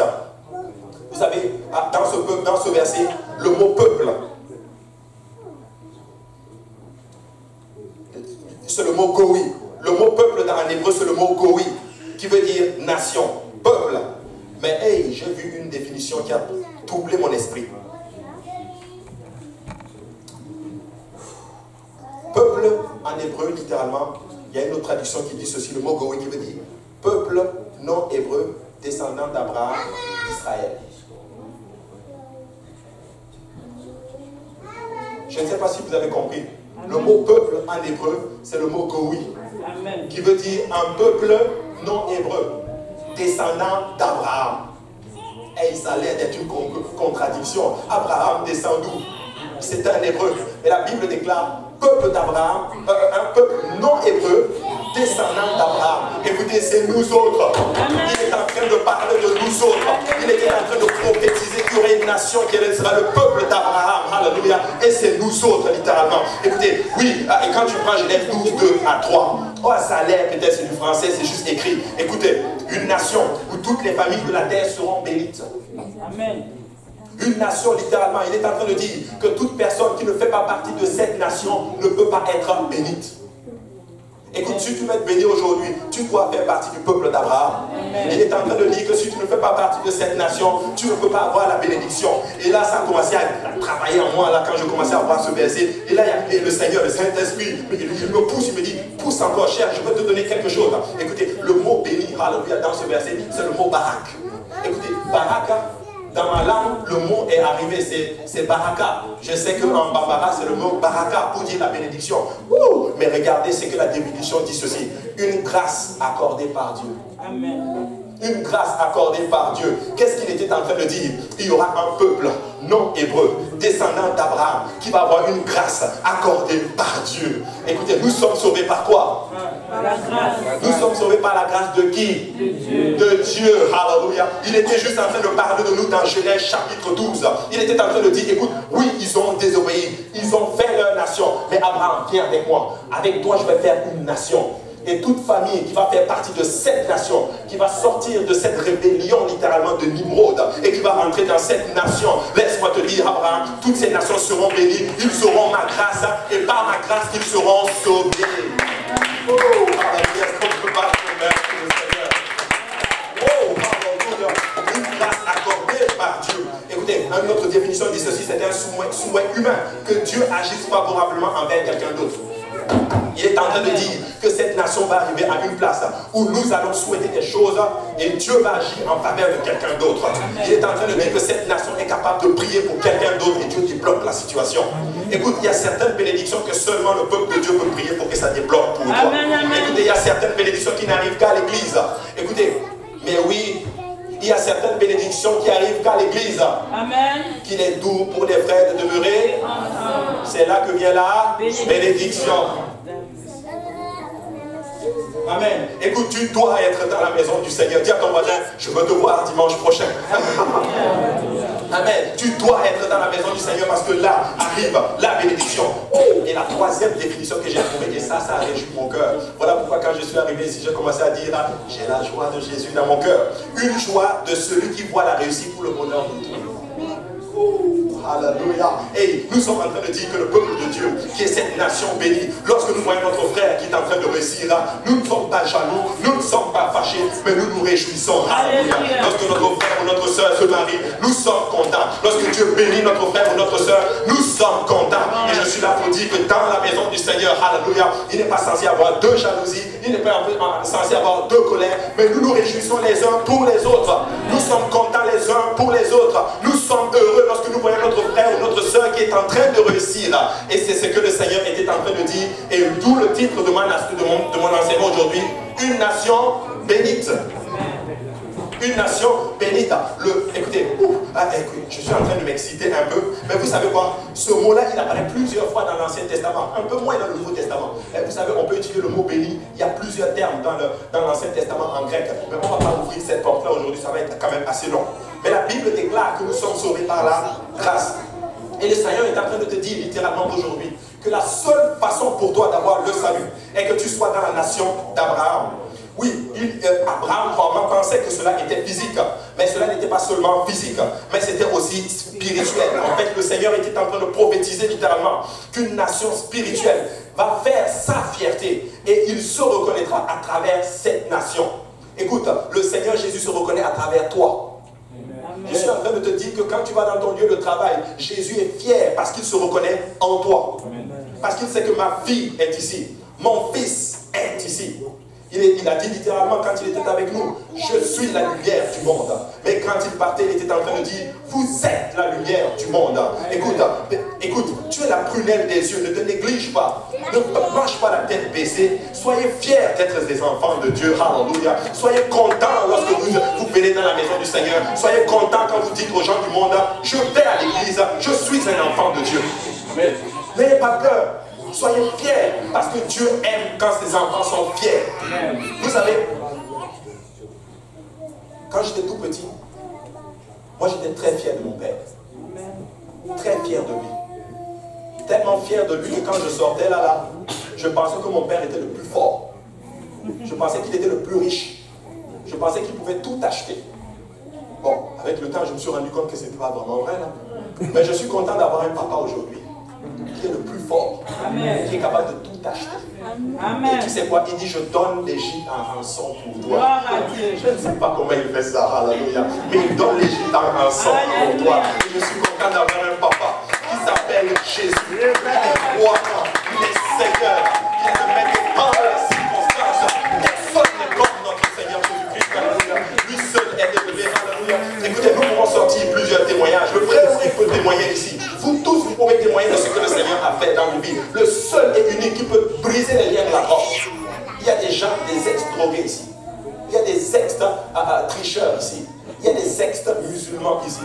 Vous savez, dans ce verset, le mot peuple, c'est le mot goï. Le mot peuple en hébreu, c'est le mot goï, qui veut dire nation, peuple. Mais hey, j'ai vu une définition qui a troublé mon esprit. Peuple en hébreu, littéralement, il y a une autre traduction qui dit ceci, le mot goï qui veut dire peuple non hébreu, descendant d'Abraham, d'Israël. Je ne sais pas si vous avez compris. Le mot peuple en hébreu, c'est le mot goï, qui veut dire un peuple non hébreu, descendant d'Abraham. Et ça a l'air d'être une contradiction. Abraham descend d'où? C'est un hébreu. Et la Bible déclare peuple d'Abraham, un peuple non hébreu, descendant d'Abraham. Écoutez, c'est nous autres. Il est en train de parler de nous autres. Il était en train de prophétiser qu'il y aurait une nation qui sera le peuple d'Abraham. Alléluia. Et c'est nous autres, littéralement. Écoutez, oui, et quand tu prends Genèse 12, 2 à 3, oh, ça a l'air, peut-être c'est du français, c'est juste écrit. Écoutez, une nation où toutes les familles de la terre seront bénites.
Amen.
Une nation, littéralement, il est en train de dire que toute personne qui ne fait pas partie de cette nation ne peut pas être bénite. Écoute, si tu veux être béni aujourd'hui, tu dois faire partie du peuple d'Abraham. Il est en train de dire que si tu ne fais pas partie de cette nation, tu ne peux pas avoir la bénédiction. Et là, ça a commencé à travailler en moi, là, quand je commençais à voir ce verset. Et là, il y a le Seigneur, le Saint-Esprit, il me pousse, il me dit, pousse encore, cher, je vais te donner quelque chose. Écoutez, le mot béni, alléluia, dans ce verset, c'est le mot barak. Écoutez, barak, dans ma langue, le mot est arrivé, c'est baraka. Je sais qu'en bambara, c'est le mot baraka pour dire la bénédiction. Mais regardez ce que la bénédiction dit ceci. Une grâce accordée par Dieu. Amen. Une grâce accordée par Dieu. Qu'est-ce qu'il était en train de dire? Il y aura un peuple non hébreu, descendant d'Abraham, qui va avoir une grâce accordée par Dieu. Écoutez, nous sommes sauvés par quoi? Par la grâce. Nous sommes sauvés par la grâce de qui? De Dieu. De Dieu. Alléluia. Il était juste en train de parler de nous dans Genèse chapitre 12. Il était en train de dire, écoute, oui, ils ont désobéi. Ils ont fait leur nation. Mais Abraham, viens avec moi. Avec toi, je vais faire une nation. Et toute famille qui va faire partie de cette nation, qui va sortir de cette rébellion littéralement de Nimrod et qui va rentrer dans cette nation, laisse-moi te dire, Abraham, toutes ces nations seront bénies, ils auront ma grâce et par ma grâce ils seront sauvés. Oh, alléluia, est-ce qu'on peut pas convaincre le Seigneur? Oh, alléluia, une grâce accordée par Dieu. Écoutez, une autre définition dit ceci, c'est un souhait humain, que Dieu agisse favorablement envers quelqu'un d'autre. Il est en train de dire que cette nation va arriver à une place où nous allons souhaiter des choses et Dieu va agir en faveur de quelqu'un d'autre. Il est en train de dire que cette nation est capable de prier pour quelqu'un d'autre et Dieu débloque la situation. Écoute, il y a certaines bénédictions que seulement le peuple de Dieu peut prier pour que ça débloque pour toi. Écoutez, il y a certaines bénédictions qui n'arrivent qu'à l'église. Écoutez, mais oui, il y a certaines bénédictions qui arrivent qu'à l'église. Amen. Qu'il est doux pour les frères de demeurer. C'est là que vient la bénédiction. Amen. Écoute, tu dois être dans la maison du Seigneur. Dis à ton voisin, je veux te voir dimanche prochain. Amen. Tu dois être dans la maison du Seigneur parce que là arrive la bénédiction. Et la troisième définition que j'ai trouvée, et ça réjouit mon cœur. Voilà pourquoi quand je suis arrivé ici, j'ai commencé à dire, j'ai la joie de Jésus dans mon cœur. Une joie de celui qui voit la réussite pour le bonheur de tout. Alléluia. Et nous sommes en train de dire que le peuple de Dieu, qui est cette nation bénie, lorsque nous voyons notre frère qui est en train de réussir là, nous ne sommes pas jaloux, nous ne sommes pas fâchés, mais nous nous réjouissons. Alléluia. Lorsque notre frère ou notre soeur se marie, nous sommes contents. Lorsque Dieu bénit notre frère ou notre soeur, nous sommes contents. Et je suis là pour dire que dans la maison du Seigneur, alléluia, il n'est pas censé avoir deux jalousies, il n'est pas censé avoir deux colères, mais nous nous réjouissons les uns pour les autres. Nous sommes contents les uns pour les autres. Nous sommes heureux lorsque nous voyons notre frère ou notre soeur qui est en train de réussir. Et c'est ce que le Seigneur était en train de dire. Et d'où le titre de mon enseignement aujourd'hui, une nation bénite. Une nation bénite. Écoutez, je suis en train de m'exciter un peu, mais vous savez quoi? Ce mot-là, il apparaît plusieurs fois dans l'Ancien Testament, un peu moins dans le Nouveau Testament. Et vous savez, on peut utiliser le mot béni. Il y a plusieurs termes dans l'Ancien Testament en grec. Mais on ne va pas ouvrir cette porte-là aujourd'hui, ça va être quand même assez long. Mais la Bible déclare que nous sommes sauvés par la grâce. Et le Seigneur est en train de te dire littéralement aujourd'hui que la seule façon pour toi d'avoir le salut est que tu sois dans la nation d'Abraham. Oui, Abraham probablement pensait que cela était physique, mais cela n'était pas seulement physique, mais c'était aussi spirituel. En fait, le Seigneur était en train de prophétiser littéralement qu'une nation spirituelle va faire sa fierté et il se reconnaîtra à travers cette nation. Écoute, le Seigneur Jésus se reconnaît à travers toi. Je suis en train de te dire que quand tu vas dans ton lieu de travail, Jésus est fier parce qu'il se reconnaît en toi. Parce qu'il sait que ma fille est ici, mon fils est ici. Il a dit littéralement quand il était avec nous, je suis la lumière du monde. Mais quand il partait, il était en train de dire, vous êtes la lumière du monde. Écoute, tu es la prunelle des yeux, ne te néglige pas. Ne marche pas la tête baissée. Soyez fiers d'être des enfants de Dieu. Alléluia. Soyez contents lorsque vous venez dans la maison du Seigneur. Soyez contents quand vous dites aux gens du monde, je vais à l'église, je suis un enfant de Dieu. N'ayez pas peur. Soyez fiers, parce que Dieu aime quand ses enfants sont fiers. Vous savez, quand j'étais tout petit, moi j'étais très fier de mon père. Très fier de lui. Tellement fier de lui que quand je sortais là, je pensais que mon père était le plus fort. Je pensais qu'il était le plus riche. Je pensais qu'il pouvait tout acheter. Bon, Avec le temps, je me suis rendu compte que ce n'était pas vraiment vrai. Là. Mais je suis content d'avoir un papa aujourd'hui qui est le plus fort, Amen. Qui est capable de tout acheter. Amen. Et tu sais quoi? Il dit, je donne l'Égypte en rançon pour toi. Je ne sais pas comment il fait ça, alléluia. Mais il donne l'Égypte en rançon pour toi. Et je suis content d'avoir un papa qui s'appelle Jésus. Il est roi, il est Seigneur, il est le maître dans les circonstances. Personne n'est comme notre Seigneur Jésus-Christ, alléluia. Lui seul est élevé, alléluia. Écoutez, nous pouvons sortir plusieurs témoignages. Le frère peut témoigner ici. Vous tous, vous pouvez témoigner de ce que le Seigneur a fait dans vos vies. Le seul et unique qui peut briser les liens de la mort. Il y a des gens, des ex-drogués ici. Il y a des ex-tricheurs ici. Il y a des ex-musulmans ici.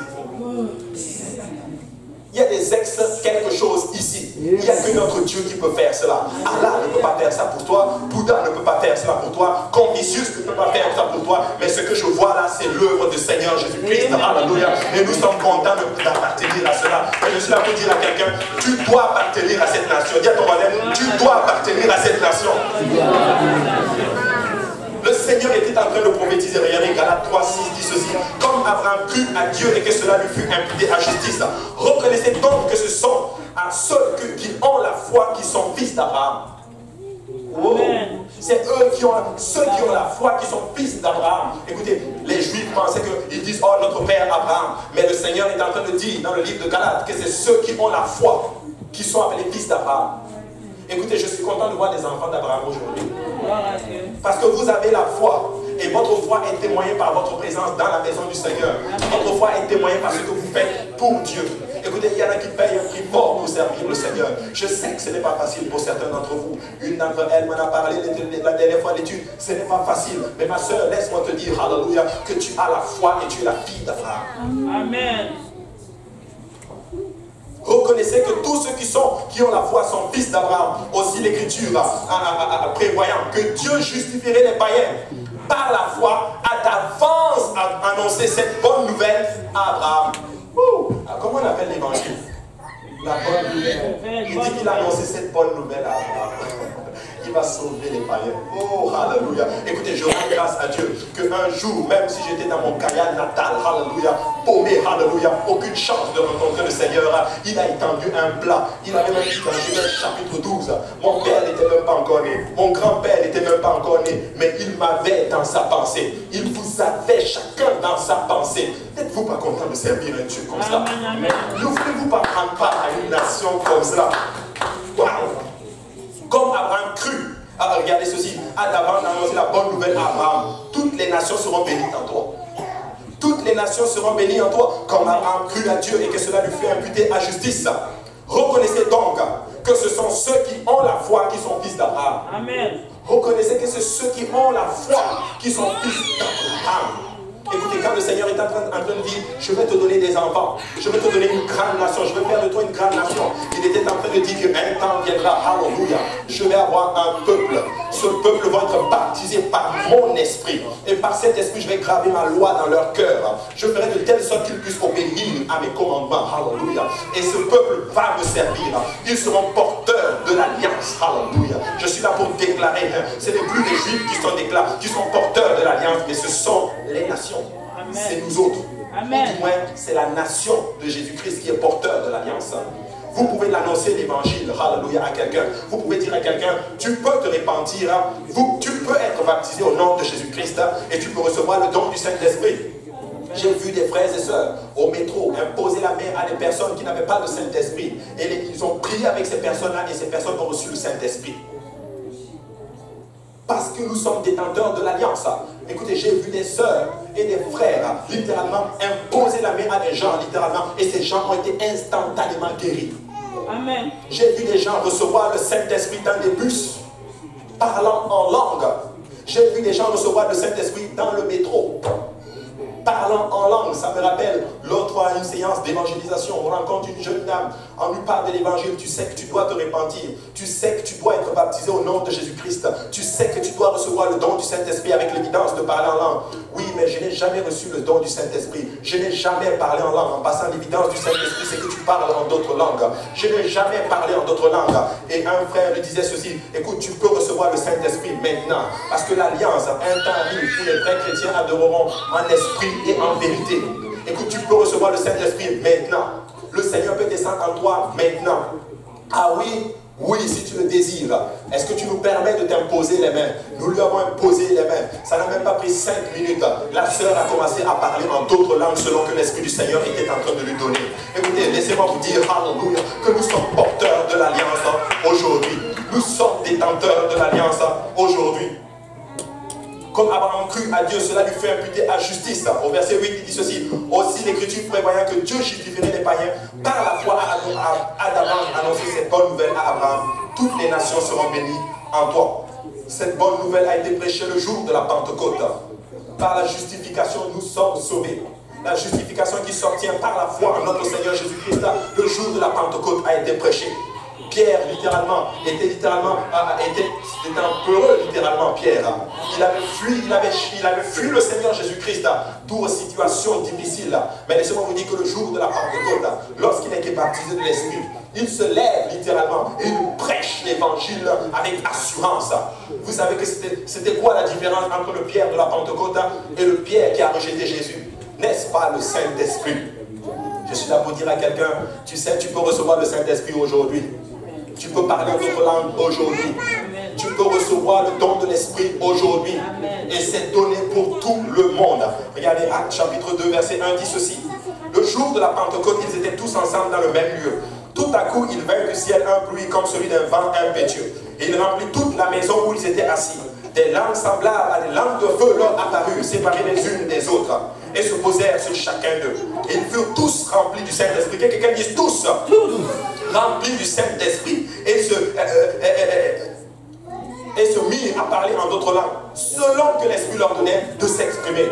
Il y a des ex quelque chose ici. Il n'y a que notre Dieu qui peut faire cela. Allah ne peut pas faire ça pour toi. Bouddha ne peut pas faire cela pour toi. Confucius ne peut pas faire ça pour toi. Mais ce que je vois là, c'est l'œuvre du Seigneur Jésus-Christ. Alléluia. Et nous sommes contents d'appartenir à cela. Et je suis là pour dire à quelqu'un, tu dois appartenir à cette nation. Dis à ton voisin, tu dois appartenir à cette nation. Le Seigneur était en train de prophétiser. Regardez, Galates 3:6 dit ceci. Comme Abraham crut à Dieu et que cela lui fut imputé à justice. Reconnaissez donc que ce sont à ceux qui ont la foi qui sont fils d'Abraham. Oh. C'est eux qui ont, ceux qui ont la foi qui sont fils d'Abraham. Écoutez, les Juifs pensaient qu'ils disent, oh notre père Abraham. Mais le Seigneur est en train de dire dans le livre de Galates que c'est ceux qui ont la foi qui sont appelés fils d'Abraham. Écoutez, je suis content de voir des enfants d'Abraham aujourd'hui. Parce que vous avez la foi. Et votre foi est témoignée par votre présence dans la maison du Seigneur. Votre foi est témoignée par ce que vous faites pour Dieu. Écoutez, il y en a qui payent un prix fort pour servir le Seigneur. Je sais que ce n'est pas facile pour certains d'entre vous. Une d'entre elles m'en a parlé la dernière fois d'études. Ce n'est pas facile. Mais ma soeur, laisse-moi te dire, alléluia, que tu as la foi et tu es la fille d'Abraham. Amen. Reconnaissez que tous ceux qui ont la foi sont fils d'Abraham. Aussi l'Écriture prévoyant que Dieu justifierait les païens par la foi, a d'avance annoncé cette bonne nouvelle à Abraham. Comment on appelle l'évangile? La bonne nouvelle. Il dit qu'il a annoncé cette bonne nouvelle à Abraham. Il va sauver les païens. Oh, alléluia. Écoutez, je rends grâce à Dieu qu'un jour, même si j'étais dans mon Cayenne natal, alléluia, paumé, alléluia, aucune chance de rencontrer le Seigneur, il a étendu un plat. Il avait même dit dans Genèse chapitre 12, mon père n'était même pas encore né, mon grand-père n'était même pas encore né, mais il m'avait dans sa pensée. Il vous avait chacun dans sa pensée. N'êtes-vous pas content de servir un Dieu comme ça? Ne voulez-vous pas prendre part à une nation comme cela? Wow. Comme Abraham crut, regardez ceci, a d'avance annoncé la bonne nouvelle à Abraham. Toutes les nations seront bénies en toi. Toutes les nations seront bénies en toi, comme Abraham crut à Dieu et que cela lui fut imputé à justice. Reconnaissez donc que ce sont ceux qui ont la foi qui sont fils d'Abraham. Amen. Reconnaissez que c'est ceux qui ont la foi qui sont fils d'Abraham. Écoutez, quand le Seigneur est en train de dire, je vais te donner des enfants, je vais te donner une grande nation, je vais faire de toi une grande nation. Il était en train de dire qu'un temps viendra, alléluia, je vais avoir un peuple. Ce peuple va être baptisé par mon esprit. Et par cet esprit, je vais graver ma loi dans leur cœur. Je ferai de telle sorte qu'ils puissent obéir à mes commandements, alléluia. Et ce peuple va me servir. Ils seront porteurs de l'alliance, alléluia. Je suis là pour déclarer, ce n'est plus les Juifs qui sont porteurs de l'alliance, mais ce sont les nations. C'est nous autres. Amen. Ou du moins, c'est la nation de Jésus-Christ qui est porteur de l'alliance. Vous pouvez l'annoncer l'évangile, alléluia, à quelqu'un. Vous pouvez dire à quelqu'un, tu peux te repentir, tu peux être baptisé au nom de Jésus-Christ et tu peux recevoir le don du Saint-Esprit. J'ai vu des frères et sœurs au métro imposer la main à des personnes qui n'avaient pas le Saint-Esprit. Et ils ont prié avec ces personnes-là et ces personnes ont reçu le Saint-Esprit. Parce que nous sommes détenteurs de l'alliance. Écoutez, j'ai vu des sœurs et des frères littéralement imposer la main à des gens, littéralement, et ces gens ont été instantanément guéris. Amen. J'ai vu des gens recevoir le Saint-Esprit dans des bus, parlant en langue. J'ai vu des gens recevoir le Saint-Esprit dans le métro, parlant en langue. Ça me rappelle l'autre fois une séance d'évangélisation. On rencontre une jeune dame, on lui parle de l'évangile. Tu sais que tu dois te repentir, tu sais que tu dois être baptisé au nom de Jésus-Christ, tu sais que tu dois recevoir le don du Saint-Esprit avec l'évidence de parler en langue. Oui, mais je n'ai jamais reçu le don du Saint-Esprit. Je n'ai jamais parlé en langue. En passant l'évidence du Saint-Esprit, c'est que tu parles en d'autres langues. Je n'ai jamais parlé en d'autres langues. Et un frère me disait ceci, écoute, tu peux recevoir le Saint-Esprit maintenant, parce que l'alliance, un temps arrive où les vrais chrétiens adoreront en esprit et en vérité. Écoute, tu peux recevoir le Saint-Esprit maintenant. Le Seigneur peut descendre en toi maintenant. Ah oui, oui, si tu le désires. Est-ce que tu nous permets de t'imposer les mains? Nous lui avons imposé les mains. Ça n'a même pas pris 5 minutes. La sœur a commencé à parler en d'autres langues selon que l'Esprit du Seigneur était en train de lui donner. Écoutez, laissez-moi vous dire, alléluia, que nous sommes porteurs de l'alliance aujourd'hui. Nous sommes détenteurs de l'alliance aujourd'hui. Comme Abraham crut à Dieu, cela lui fait imputer à justice. Au verset 8, il dit ceci. Aussi l'Écriture prévoyant que Dieu justifierait les païens, par la foi Adam a annoncé cette bonne nouvelle à Abraham. Toutes les nations seront bénies en toi. Cette bonne nouvelle a été prêchée le jour de la Pentecôte. Par la justification, nous sommes sauvés. La justification qui s'obtient par la foi en notre Seigneur Jésus-Christ, le jour de la Pentecôte a été prêchée. Pierre, littéralement, était un peureux, littéralement, Pierre. Il avait fui le Seigneur Jésus-Christ pour situations difficiles. Mais laissez-moi vous dire que le jour de la Pentecôte, lorsqu'il a été baptisé de l'Esprit, il se lève littéralement et il prêche l'évangile avec assurance. Vous savez que c'était quoi la différence entre le Pierre de la Pentecôte et le Pierre qui a rejeté Jésus? N'est-ce pas le Saint-Esprit? Je suis là pour dire à quelqu'un, tu sais, tu peux recevoir le Saint-Esprit aujourd'hui. Tu peux parler en d'autres langues aujourd'hui. Tu peux recevoir le don de l'Esprit aujourd'hui. Et c'est donné pour tout le monde. Regardez Actes chapitre 2 verset 1 dit ceci. Le jour de la Pentecôte, ils étaient tous ensemble dans le même lieu. Tout à coup, il vint du ciel un bruit comme celui d'un vent impétueux. Et il remplit toute la maison où ils étaient assis. Des langues semblables à des langues de feu leur apparurent, séparées les unes des autres, et se posèrent sur chacun d'eux. Et ils furent tous remplis du Saint-Esprit. Que quelqu'un dise tous remplis du Saint-Esprit, et se mirent à parler en d'autres langues, selon que l'Esprit leur donnait de s'exprimer.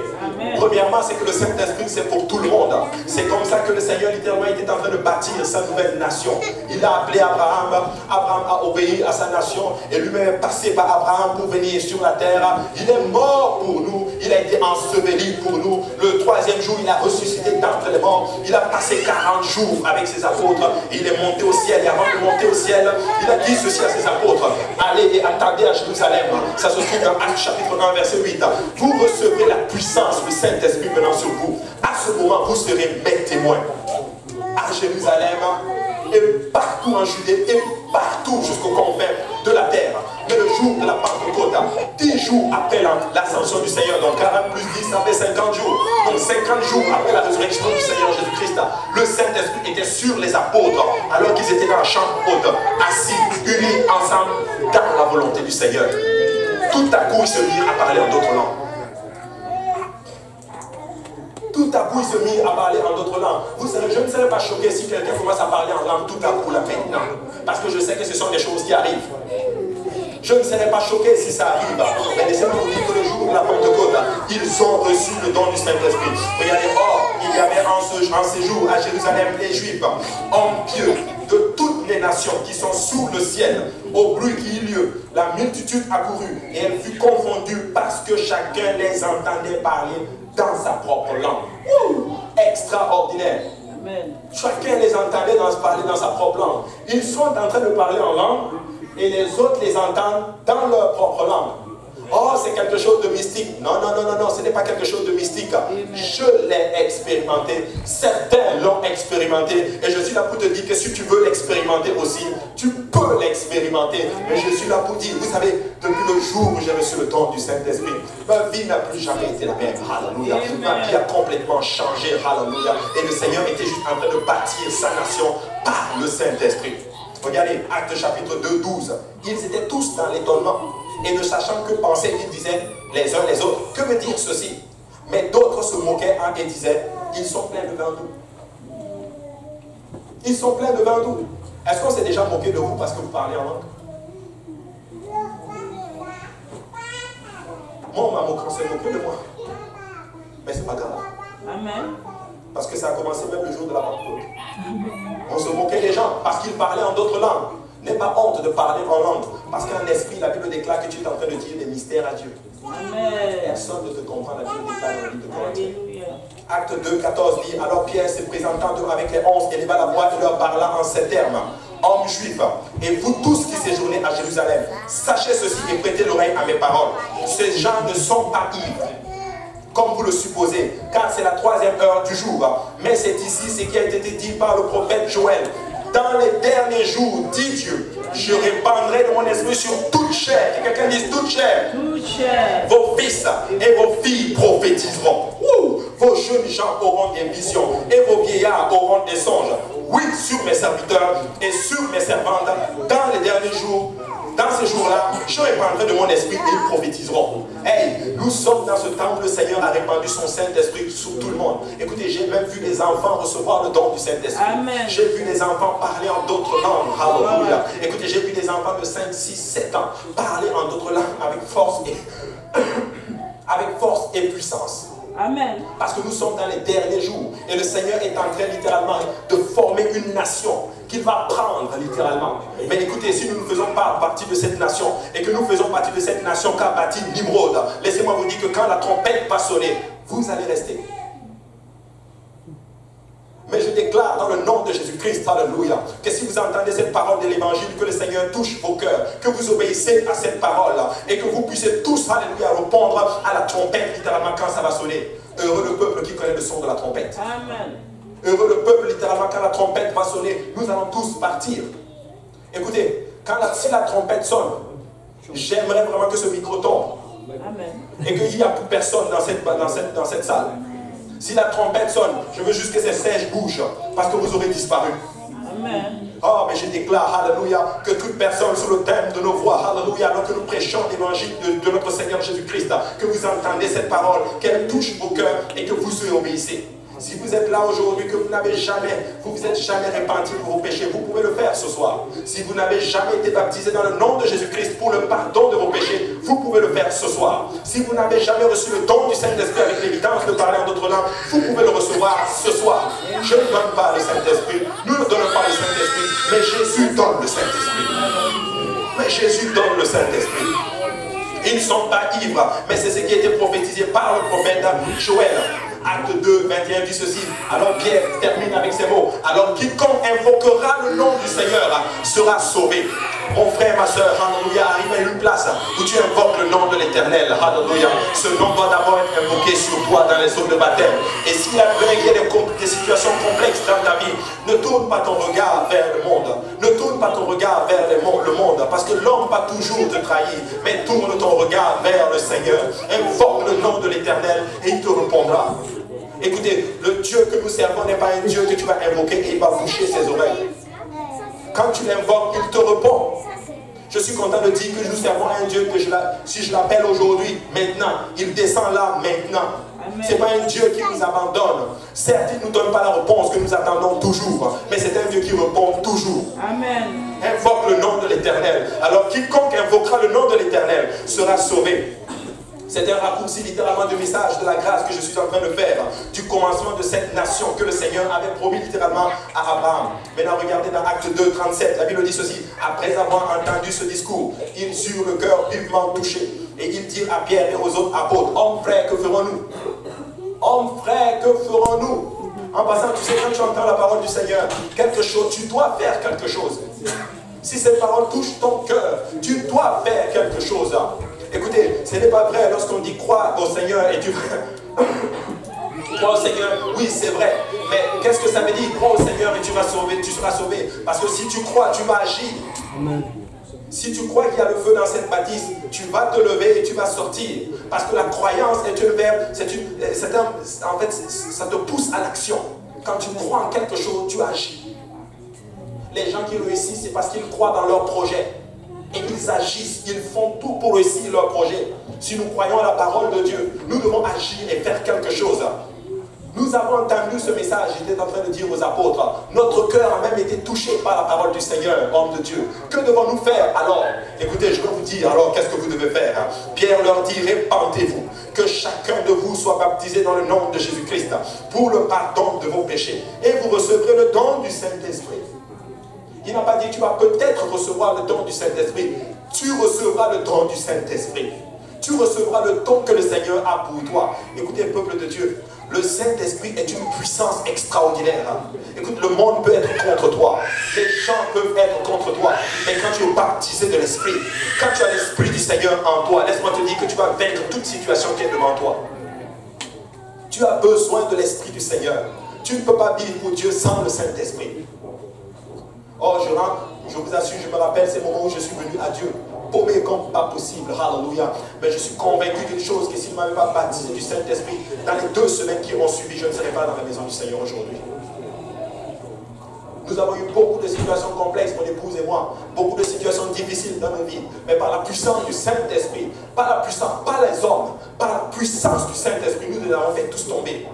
Premièrement, c'est que le Saint-Esprit, c'est pour tout le monde. C'est comme ça que le Seigneur, littéralement, était en train de bâtir sa nouvelle nation. Il a appelé Abraham. Abraham a obéi à sa nation, et lui-même est passé par Abraham pour venir sur la terre. Il est mort pour nous. Il a été enseveli pour nous. Le troisième jour, il a ressuscité d'entre les morts. Il a passé 40 jours avec ses apôtres. Et il est monté au ciel. Et avant de monter au ciel, il a dit ceci à ses apôtres. Allez et attendez à Jérusalem. Ça se trouve dans Actes chapitre 1, verset 8. Vous recevrez la puissance du Saint-Esprit venant sur vous. À ce moment, vous serez mes témoins. À Jérusalem, et partout en Judée, et partout jusqu'aux confins de la terre. Mais le jour de la Pentecôte, 10 jours après l'ascension du Seigneur, donc 40 plus 10, ça fait 50 jours. Donc 50 jours après la résurrection du Seigneur Jésus-Christ, le Saint-Esprit était sur les apôtres, alors qu'ils étaient dans la chambre haute, assis, unis ensemble, dans la volonté du Seigneur. Tout à coup, ils se mirent à parler en d'autres langues. Tout à coup, ils se mirent à parler en d'autres langues. Vous savez, je ne serais pas choqué si quelqu'un commence à parler en langue tout à coup, là, maintenant. Parce que je sais que ce sont des choses qui arrivent. Je ne serais pas choqué si ça arrive. Mais laissez-moi vous dire que le jour de la Pentecôte, ils ont reçu le don du Saint-Esprit. Regardez, or, il y avait en ces jours à Jérusalem des Juifs, hommes pieux de toutes les nations qui sont sous le ciel. Au bruit qui eut lieu, la multitude accourut et elle fut confondue parce que chacun les entendait parler dans sa propre langue. Extraordinaire. Amen. Chacun les entendait parler dans sa propre langue. Ils sont en train de parler en langue et les autres les entendent dans leur propre langue. Oh, c'est quelque chose de mystique. Non, non, non, non, non, ce n'est pas quelque chose de mystique. Amen. Je l'ai expérimenté. Certains l'ont expérimenté. Et je suis là pour te dire que si tu veux l'expérimenter aussi, tu peux l'expérimenter. Mais je suis là pour dire, vous savez, depuis le jour où j'ai reçu le don du Saint-Esprit, ma vie n'a plus jamais été la même. Alléluia. Ma vie a complètement changé. Alléluia. Et le Seigneur était juste en train de bâtir sa nation par le Saint-Esprit. Regardez, Actes chapitre 2, 12. Ils étaient tous dans l'étonnement. Et ne sachant que penser, ils disaient les uns les autres, que veut dire ceci? Mais d'autres se moquaient et disaient, ils sont pleins de vin doux. Ils sont pleins de vin doux. Est-ce qu'on s'est déjà moqué de vous parce que vous parlez en langue? Moi, on s'est moqué de moi. Mais c'est pas grave. Amen. Parce que ça a commencé même le jour de la Pentecôte. On se moquait des gens parce qu'ils parlaient en d'autres langues. N'aie pas honte de parler en langue. Parce qu'en esprit, la Bible déclare que tu es en train de dire des mystères à Dieu. Amen. Personne ne te comprend, la Bible déclare dans le livre de Corinthiens. Acte 2, 14 dit, alors Pierre se présentant avec les 11, éleva la voix et leur parla en ces termes. Hommes juifs, et vous tous qui séjournez à Jérusalem, sachez ceci et prêtez l'oreille à mes paroles. Ces gens ne sont pas ivres. comme vous le supposez, car c'est la 3e heure du jour. Mais c'est ici ce qui a été dit par le prophète Joël. Dans les derniers jours, dit Dieu, je répandrai de mon esprit sur toute chair. Que quelqu'un dise toute chair.
Toute chair.
Vos fils et vos filles prophétiseront. Vos jeunes gens auront des visions et vos vieillards auront des songes. Oui, sur mes serviteurs et sur mes servantes, dans les derniers jours, dans ces jours-là, je répandrai de mon esprit et ils prophétiseront. Hey, nous sommes dans ce temps où le Seigneur a répandu son Saint-Esprit sur tout le monde. Écoutez, j'ai même vu les enfants recevoir le don du Saint-Esprit. J'ai vu les enfants parler en d'autres langues. Alléluia. Écoutez, j'ai vu des enfants de 5, 6, 7 ans parler en d'autres langues avec force et puissance.
Amen.
Parce que nous sommes dans les derniers jours et le Seigneur est en train littéralement de former une nation qu'il va prendre littéralement. Mais écoutez, si nous ne faisons pas partie de cette nation et que nous faisons partie de cette nation qu'a bâti Nimrod, laissez-moi vous dire que quand la trompette va sonner, vous allez rester. Mais je déclare dans le nom de Jésus-Christ, alléluia, que si vous entendez cette parole de l'évangile, que le Seigneur touche vos cœurs, que vous obéissez à cette parole et que vous puissiez tous, alléluia, répondre à la trompette littéralement quand ça va sonner. Heureux le peuple qui connaît le son de la trompette.
Amen.
Heureux le peuple littéralement quand la trompette va sonner, nous allons tous partir. Écoutez, si la trompette sonne, j'aimerais vraiment que ce micro tombe.
Amen.
Et qu'il n'y a plus personne dans cette salle. Si la trompette sonne, je veux juste que ces sièges bougent, parce que vous aurez disparu.
Amen.
Oh, mais je déclare, alléluia, que toute personne sous le thème de nos voix, alléluia, alors que nous prêchons l'évangile de notre Seigneur Jésus-Christ, que vous entendez cette parole, qu'elle touche vos cœurs et que vous y obéissez. Si vous êtes là aujourd'hui, que vous n'avez jamais, vous êtes jamais repenti pour vos péchés, vous pouvez le faire ce soir. Si vous n'avez jamais été baptisé dans le nom de Jésus-Christ pour le pardon de vos péchés, vous pouvez le faire ce soir. Si vous n'avez jamais reçu le don du Saint-Esprit avec l'évidence de parler en d'autres langues, vous pouvez le recevoir ce soir. Je ne donne pas le Saint-Esprit, nous ne donnons pas le Saint-Esprit, mais Jésus donne le Saint-Esprit. Mais Jésus donne le Saint-Esprit. Ils ne sont pas ivres, mais c'est ce qui a été prophétisé par le prophète Joël. Acte 2, 21 dit ceci. Alors Pierre termine avec ces mots. Alors quiconque invoquera le nom du Seigneur sera sauvé. Mon frère, ma soeur, alléluia, arrive à une place où tu invoques le nom de l'Éternel. Alléluia. Ce nom doit d'abord être invoqué sur toi dans les eaux de baptême. Et s'il y a des situations complexes dans ta vie, ne tourne pas ton regard vers le monde. Ne tourne pas ton regard vers le monde. Parce que l'homme va toujours te trahir. Mais tourne ton regard vers le Seigneur. Invoque le nom de l'Éternel et il te répondra. Écoutez, le Dieu que nous servons n'est pas un Dieu que tu vas invoquer et il va boucher ses oreilles. Quand tu l'invoques, il te répond. Je suis content de dire que nous servons un Dieu que si je l'appelle aujourd'hui, maintenant, il descend là, maintenant. Ce n'est pas un Dieu qui nous abandonne. Certes, il ne nous donne pas la réponse que nous attendons toujours, mais c'est un Dieu qui répond toujours.
Amen.
Invoque le nom de l'Éternel. Alors quiconque invoquera le nom de l'Éternel sera sauvé. C'est un raccourci littéralement du message de la grâce que je suis en train de faire, du commencement de cette nation que le Seigneur avait promis littéralement à Abraham. Maintenant, regardez dans Acte 2, 37, la Bible dit ceci. Après avoir entendu ce discours, ils eurent le cœur vivement touché. Et ils dirent à Pierre et aux autres apôtres, hommes frères, que ferons-nous? Hommes frères, que ferons-nous? En passant, tu sais, quand tu entends la parole du Seigneur, quelque chose, tu dois faire quelque chose. Si cette parole touche ton cœur, tu dois faire quelque chose. Écoutez, ce n'est pas vrai lorsqu'on dit crois au Seigneur et tu crois au Seigneur, oui c'est vrai, mais qu'est-ce que ça veut dire? Crois au Seigneur et tu vas sauver, tu seras sauvé. Parce que si tu crois, tu vas agir. Si tu crois qu'il y a le feu dans cette bâtisse, tu vas te lever et tu vas sortir. Parce que la croyance est une verbe, en fait, ça te pousse à l'action. Quand tu crois en quelque chose, tu agis. Les gens qui réussissent, c'est parce qu'ils croient dans leur projet. Et ils agissent, ils font tout pour réussir leur projet. Si nous croyons à la parole de Dieu, nous devons agir et faire quelque chose. Nous avons entendu ce message, j'étais en train de dire aux apôtres, notre cœur a même été touché par la parole du Seigneur, homme de Dieu. Que devons-nous faire alors? Écoutez, je vais vous dire, alors qu'est-ce que vous devez faire? Pierre leur dit, répandez-vous, que chacun de vous soit baptisé dans le nom de Jésus-Christ pour le pardon de vos péchés. Et vous recevrez le don du Saint-Esprit. Il n'a pas dit tu vas peut-être recevoir le don du Saint-Esprit. Tu recevras le don du Saint-Esprit. Tu recevras le don que le Seigneur a pour toi. Écoutez, peuple de Dieu, le Saint-Esprit est une puissance extraordinaire. Écoute, le monde peut être contre toi. Les gens peuvent être contre toi. Mais quand tu es baptisé de l'Esprit, quand tu as l'Esprit du Seigneur en toi, laisse-moi te dire que tu vas vaincre toute situation qui est devant toi. Tu as besoin de l'Esprit du Seigneur. Tu ne peux pas vivre pour Dieu sans le Saint-Esprit. Oh, je vous assure, je me rappelle ces moments où je suis venu à Dieu. Paumé comme pas possible, alléluia. Mais je suis convaincu d'une chose, que s'il ne m'avait pas baptisé du Saint-Esprit, dans les 2 semaines qui ont suivi, je ne serais pas dans la maison du Seigneur aujourd'hui. Nous avons eu beaucoup de situations complexes, mon épouse et moi, beaucoup de situations difficiles dans nos vies, mais par la puissance du Saint-Esprit, par la puissance, pas les hommes, par la puissance du Saint-Esprit, nous les avons fait tous tomber.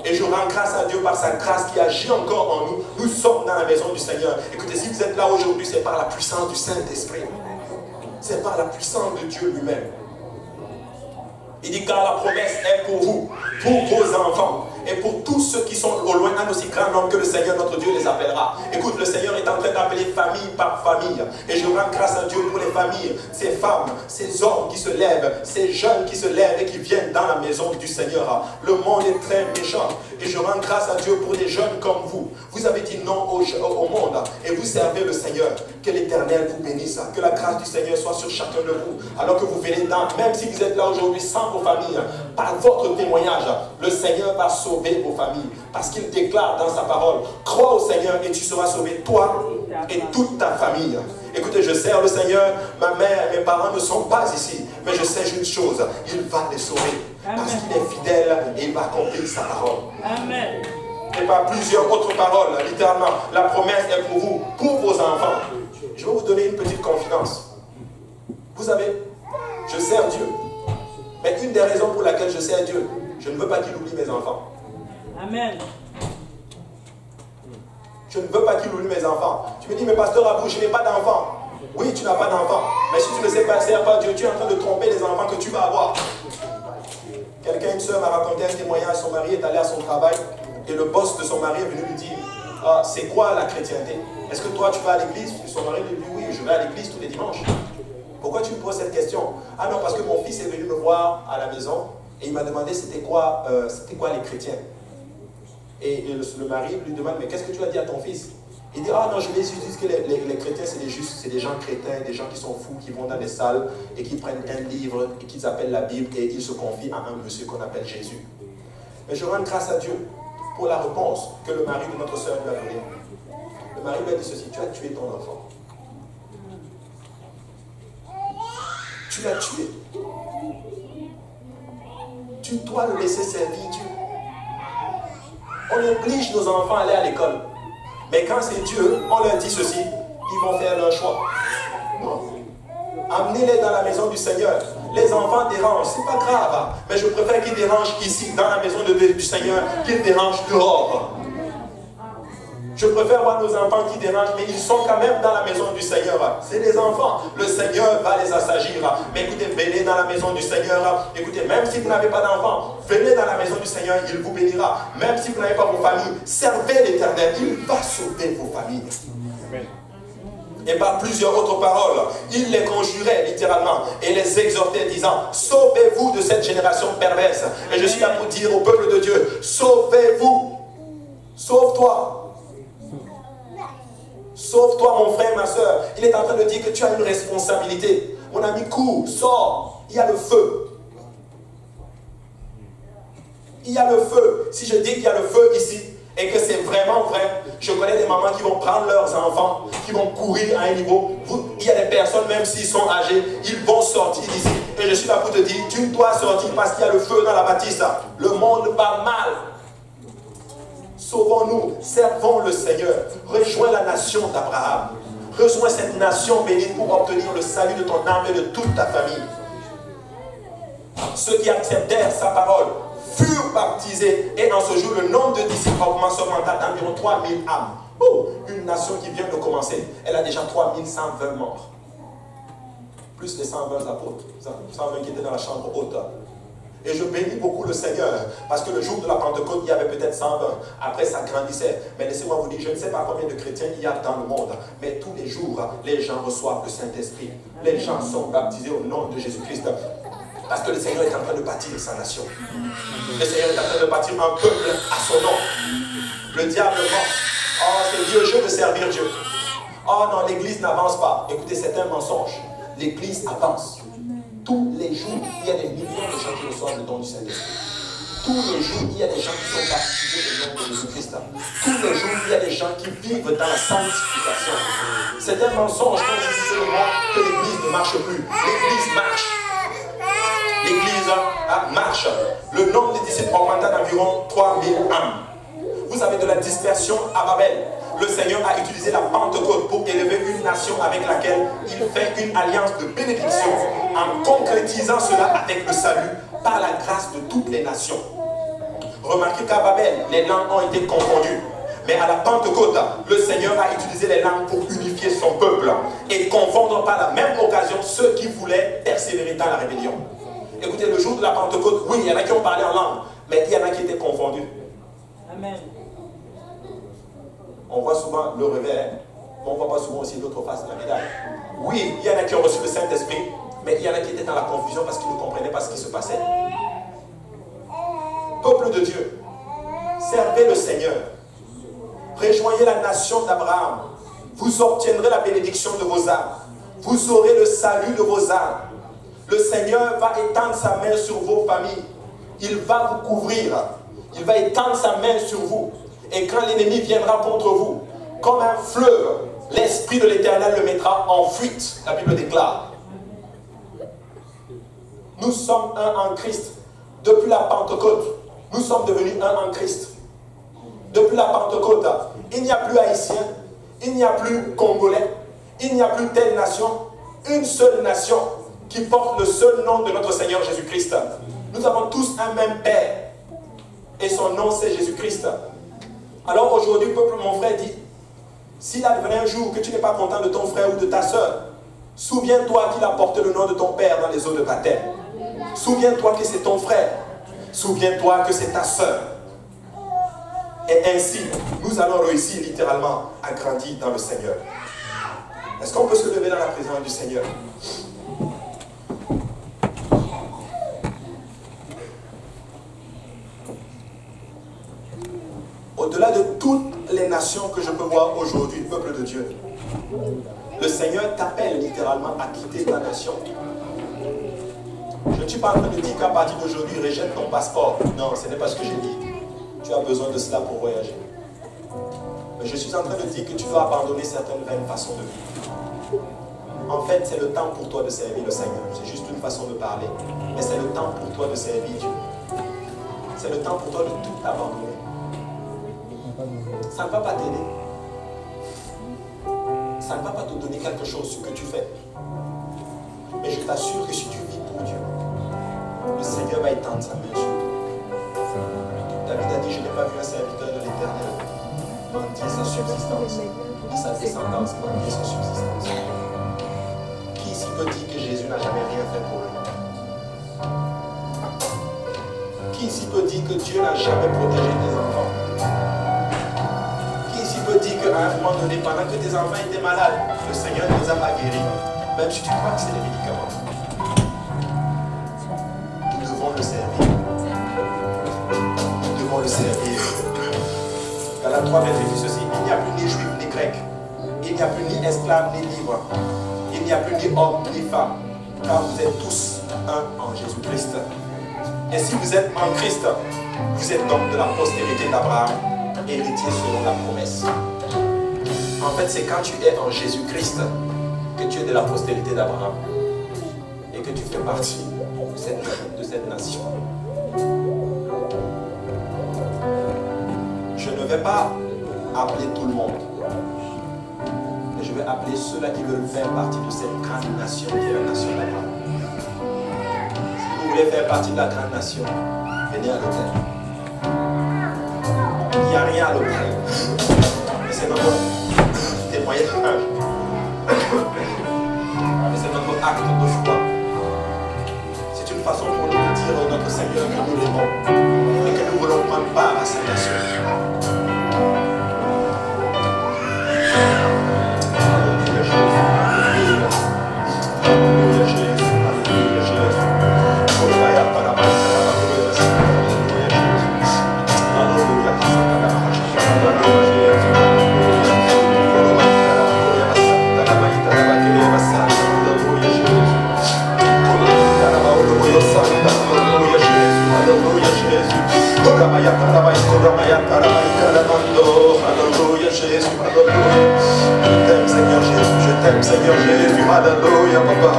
Et je rends grâce à Dieu par sa grâce qui agit encore en nous. Nous sommes dans la maison du Seigneur. Écoutez, si vous êtes là aujourd'hui, c'est par la puissance du Saint-Esprit. C'est par la puissance de Dieu lui-même. Il dit, car la promesse est pour vous, pour vos enfants, et pour tous ceux qui sont au loin, un aussi grand nombre que le Seigneur notre Dieu les appellera. Écoute, le Seigneur est en train d'appeler famille par famille. Et je rends grâce à Dieu pour les familles, ces femmes, ces hommes qui se lèvent, ces jeunes qui se lèvent et qui viennent dans la maison du Seigneur. Le monde est très méchant. Et je rends grâce à Dieu pour des jeunes comme vous. Vous avez dit non au monde et vous servez le Seigneur. Que l'Éternel vous bénisse. Que la grâce du Seigneur soit sur chacun de vous. Alors que vous venez dans, même si vous êtes là aujourd'hui sans vos familles, par votre témoignage, le Seigneur va sauver vos familles. Parce qu'il déclare dans sa parole, crois au Seigneur et tu seras sauvé, toi et toute ta famille. Écoutez, je sers le Seigneur, ma mère, mes parents ne sont pas ici. Mais je sais une chose, il va les sauver. Parce qu'il est fidèle et il va accomplir sa parole.
Amen.
Et par plusieurs autres paroles, littéralement, la promesse est pour vous, pour vos enfants. Je vais vous donner une petite confidence. Vous savez, je sers Dieu. Mais une des raisons pour laquelle je sers Dieu, je ne veux pas qu'il oublie mes enfants.
Amen.
Je ne veux pas qu'il oublie mes enfants. Tu me dis, mais pasteur Abou, je n'ai pas d'enfants. Oui, tu n'as pas d'enfants. Mais si tu ne sais pas servir pas Dieu, tu es en train de tromper les enfants que tu vas avoir. Quelqu'un, une soeur m'a raconté un témoignage, son mari est allé à son travail et le boss de son mari est venu lui dire, ah, c'est quoi la chrétienté? Est-ce que toi tu vas à l'église? Son mari lui dit, oui, je vais à l'église tous les dimanches. Pourquoi tu me poses cette question? Ah non, parce que mon fils est venu me voir à la maison et il m'a demandé c'était quoi les chrétiens. Et le mari lui demande, mais qu'est-ce que tu as dit à ton fils? Il dit, ah non, je vais juste dire que les chrétiens, c'est des gens crétins, des gens qui sont fous, qui vont dans des salles et qui prennent un livre et qu'ils appellent la Bible et ils se confient à un monsieur qu'on appelle Jésus. Mais je rends grâce à Dieu pour la réponse que le mari de notre soeur lui a donnée. Le mari lui a dit ceci, tu as tué ton enfant. Tu l'as tué. Tu dois le laisser servir Dieu. On oblige nos enfants à aller à l'école. Mais quand c'est Dieu, on leur dit ceci, ils vont faire leur choix. Non. Amenez-les dans la maison du Seigneur. Les enfants dérangent, c'est pas grave. Mais je préfère qu'ils dérangent ici, dans la maison du Seigneur, qu'ils dérangent dehors. Je préfère voir nos enfants qui dérangent, mais ils sont quand même dans la maison du Seigneur. C'est des enfants. Le Seigneur va les assagir. Mais écoutez, venez dans la maison du Seigneur. Écoutez, même si vous n'avez pas d'enfants, venez dans la maison du Seigneur, il vous bénira. Même si vous n'avez pas vos familles, servez l'Éternel. Il va sauver vos familles. Amen. Et par plusieurs autres paroles, il les conjurait littéralement et les exhortait disant, sauvez-vous de cette génération perverse. Et je suis là pour dire au peuple de Dieu, sauvez-vous. Sauve-toi. Sauve-toi mon frère, ma soeur. Il est en train de dire que tu as une responsabilité. Mon ami, cours, sors. Il y a le feu. Il y a le feu. Si je dis qu'il y a le feu ici, et que c'est vraiment vrai, je connais des mamans qui vont prendre leurs enfants, qui vont courir à un niveau. Il y a des personnes, même s'ils sont âgés, ils vont sortir d'ici. Et je suis là pour te dire, tu dois sortir parce qu'il y a le feu dans la bâtisse. Le monde va mal. Sauvons-nous, servons le Seigneur. Rejoins la nation d'Abraham. Rejoins cette nation bénie pour obtenir le salut de ton âme et de toute ta famille. Ceux qui acceptèrent sa parole furent baptisés et en ce jour le nombre de disciples augmenta d'environ 3000 âmes. Oh, une nation qui vient de commencer, elle a déjà 3120 morts. Plus les 120 apôtres, 120 qui étaient dans la chambre haute. Et je bénis beaucoup le Seigneur, parce que le jour de la Pentecôte, il y avait peut-être 120. Après, ça grandissait. Mais laissez-moi vous dire, je ne sais pas combien de chrétiens il y a dans le monde, mais tous les jours, les gens reçoivent le Saint-Esprit. Les gens sont baptisés au nom de Jésus-Christ. Parce que le Seigneur est en train de bâtir sa nation. Le Seigneur est en train de bâtir un peuple à son nom. Le diable ment. Oh, c'est Dieu, je veux servir Dieu. Oh non, l'église n'avance pas. Écoutez, c'est un mensonge. L'église avance. Tous les jours, il y a des millions de gens qui reçoivent le don du Saint-Esprit. Tous les jours, il y a des gens qui sont baptisés au nom de Jésus-Christ. Tous les jours, il y a des gens qui vivent dans la sanctification. C'est un mensonge quand je dis seulement que l'Église ne marche plus. L'Église marche. L'Église marche. Le nombre des disciples augmenta d'environ 3000 âmes. Vous avez de la dispersion à Babel. Le Seigneur a utilisé la Pentecôte pour élever une nation avec laquelle il fait une alliance de bénédiction en concrétisant cela avec le salut par la grâce de toutes les nations. Remarquez qu'à Babel, les langues ont été confondues. Mais à la Pentecôte, le Seigneur a utilisé les langues pour unifier son peuple et confondre par la même occasion ceux qui voulaient persévérer dans la rébellion. Écoutez, le jour de la Pentecôte, oui, il y en a qui ont parlé en langue, mais il y en a qui étaient confondus.
Amen.
On voit souvent le revers, mais on ne voit pas souvent aussi l'autre face de la médaille. Oui, il y en a qui ont reçu le Saint-Esprit, mais il y en a qui étaient dans la confusion parce qu'ils ne comprenaient pas ce qui se passait. Peuple de Dieu, servez le Seigneur. Rejoignez la nation d'Abraham. Vous obtiendrez la bénédiction de vos âmes. Vous aurez le salut de vos âmes. Le Seigneur va étendre sa main sur vos familles. Il va vous couvrir. Il va étendre sa main sur vous. Et quand l'ennemi viendra contre vous, comme un fleuve, l'Esprit de l'Éternel le mettra en fuite. La Bible déclare. Nous sommes un en Christ. Depuis la Pentecôte, nous sommes devenus un en Christ. Depuis la Pentecôte, il n'y a plus Haïtien, il n'y a plus Congolais, il n'y a plus telle nation, une seule nation qui porte le seul nom de notre Seigneur Jésus-Christ. Nous avons tous un même Père et son nom c'est Jésus-Christ. Alors aujourd'hui, peuple, mon frère dit, s'il advenait un jour que tu n'es pas content de ton frère ou de ta soeur, souviens-toi qu'il a porté le nom de ton Père dans les eaux de baptême. Souviens-toi que c'est ton frère. Souviens-toi que c'est ta soeur. Et ainsi, nous allons réussir littéralement à grandir dans le Seigneur. Est-ce qu'on peut se lever dans la présence du Seigneur? Au-delà de toutes les nations que je peux voir aujourd'hui, peuple de Dieu, le Seigneur t'appelle littéralement à quitter ta nation. Je ne suis pas en train de dire qu'à partir d'aujourd'hui, rejette ton passeport. Non, ce n'est pas ce que j'ai dit. Tu as besoin de cela pour voyager. Mais je suis en train de dire que tu dois abandonner certaines vaines façons de vivre. En fait, c'est le temps pour toi de servir le Seigneur. C'est juste une façon de parler. Mais c'est le temps pour toi de servir Dieu. C'est le temps pour toi de tout abandonner. Ça ne va pas t'aider. Ça ne va pas te donner quelque chose, ce que tu fais. Mais je t'assure que si tu vis pour Dieu, le Seigneur va étendre sa main sur toi. David a dit, je n'ai pas vu un serviteur de l'Éternel mendier sa subsistance, ni sa descendance mendier sa subsistance. Qui ici peut dire que Jésus n'a jamais rien fait pour lui? Qui ici peut dire que Dieu n'a jamais protégé tes enfants? Qui ici peut dire qu'à un moment donné, pendant que tes enfants étaient malades, le Seigneur ne les a pas guéris, même si tu crois que c'est des médicaments? Nous devons le servir. Nous devons le servir. Galates 3, verset dit ceci, il n'y a plus ni juif ni grec, il n'y a plus ni esclave ni libre, il n'y a plus ni homme ni femme, car vous êtes tous un en Jésus-Christ. Et si vous êtes en Christ, vous êtes donc de la postérité d'Abraham, héritier selon la promesse. En fait, c'est quand tu es en Jésus-Christ que tu es de la postérité d'Abraham et que tu fais partie de cette nation. Je ne vais pas appeler tout le monde, mais je vais appeler ceux-là qui veulent faire partie de cette grande nation qui est la nation d'Abraham. Si vous voulez faire partie de la grande nation, venez à l'hôtel. Il n'y a rien à l'hôtel, mais c'est notre témoignage. Mais c'est notre acte de foi. C'est une façon pour nous de dire à notre Seigneur que nous l'aimons et que nous voulons prendre part à cette nation. Alléluia Jésus, Alléluia Jésus. Alléluia Jésus. Alléluia, Jésus, alléluia. Je t'aime, Seigneur Jésus, je t'aime, Seigneur Jésus, alléluia, papa.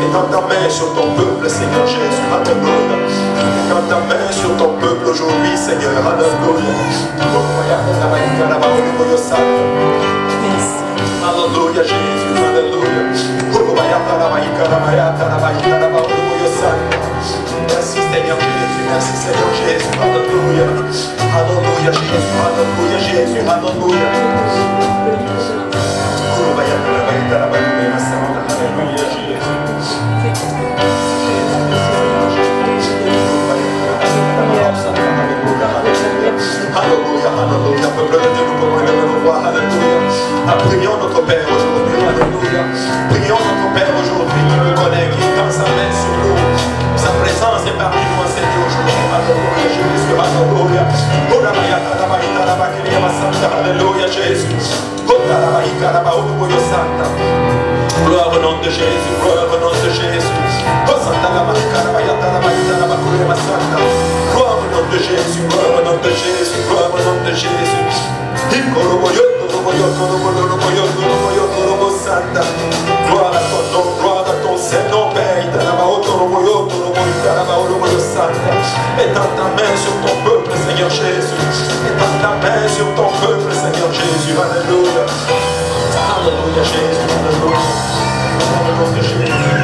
Étends ta main sur ton peuple, Seigneur Jésus, alléluia. Étends ta main sur ton peuple aujourd'hui, Seigneur, alléluia. Alléluia, Jésus, alléluia. Merci Seigneur Jésus, merci Seigneur Jésus, alléluia. Alléluia Jésus, alléluia Jésus, alléluia. Alléluia Jésus. Alléluia, alléluia, peuple de Dieu, nous pouvons lever nos voix, alléluia. Prions notre Père aujourd'hui, alléluia. Prions notre Père aujourd'hui, qui nous connaît, qui tend sa main sur nous. Sa présence est parmi nous, Seigneur, aujourd'hui. Alléluia, Jésus, alléluia. Alléluia, Jésus. Gloire au nom de Jésus, gloire au nom de Jésus. Gloire au nom de Jésus, gloire au nom de Jésus, gloire au nom de Jésus. Gloire à ton nom, gloire à ton Saint-Nom, Père. Étends ta main sur ton peuple, Seigneur Jésus. Étends ta main sur ton peuple, Seigneur Jésus. Alléluia. Alléluia, Jésus. Alléluia. Gloire au nom de Jésus.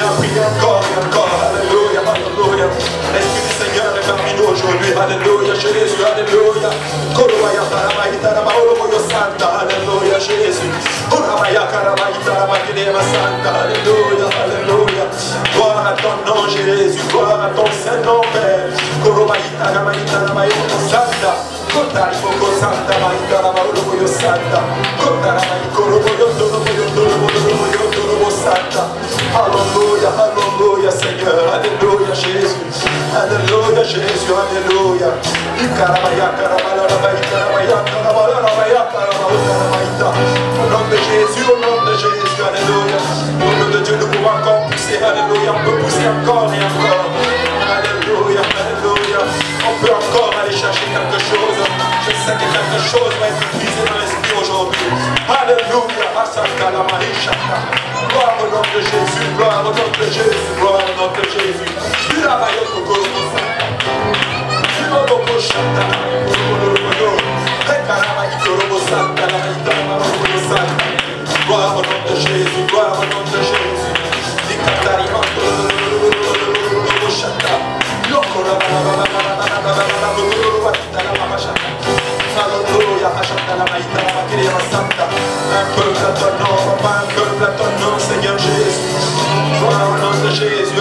à prier encore et encore. Alléluia, alléluia. L'Esprit du Seigneur est parmi nous aujourd'hui. Alléluia, Jésus, alléluia. Alléluia, Jésus. Alléluia, alléluia. Gloire à ton nom, Jésus. Gloire à ton Saint-Nom, Père. Alléluia, alléluia, Seigneur. Alléluia, Jésus. Alléluia, Jésus. Alléluia. Au nom de Jésus, au nom de Jésus, alléluia. Au nom de Dieu, nous pouvons encore pousser, alléluia. On peut pousser encore et encore. Alléluia, alléluia. On peut encore aller chercher quelque chose. Je sais que quelque chose va être brisé dans l'esprit aujourd'hui. Alléluia. Gloire au nom de Jésus, gloire au nom de Jésus, gloire au nom de Jésus. Gloire au nom de Jésus, gloire au nom de Jésus. Alléluia, un peuple à ton nom, un peuple à ton nom, Seigneur Jésus. Gloire au nom de Jésus,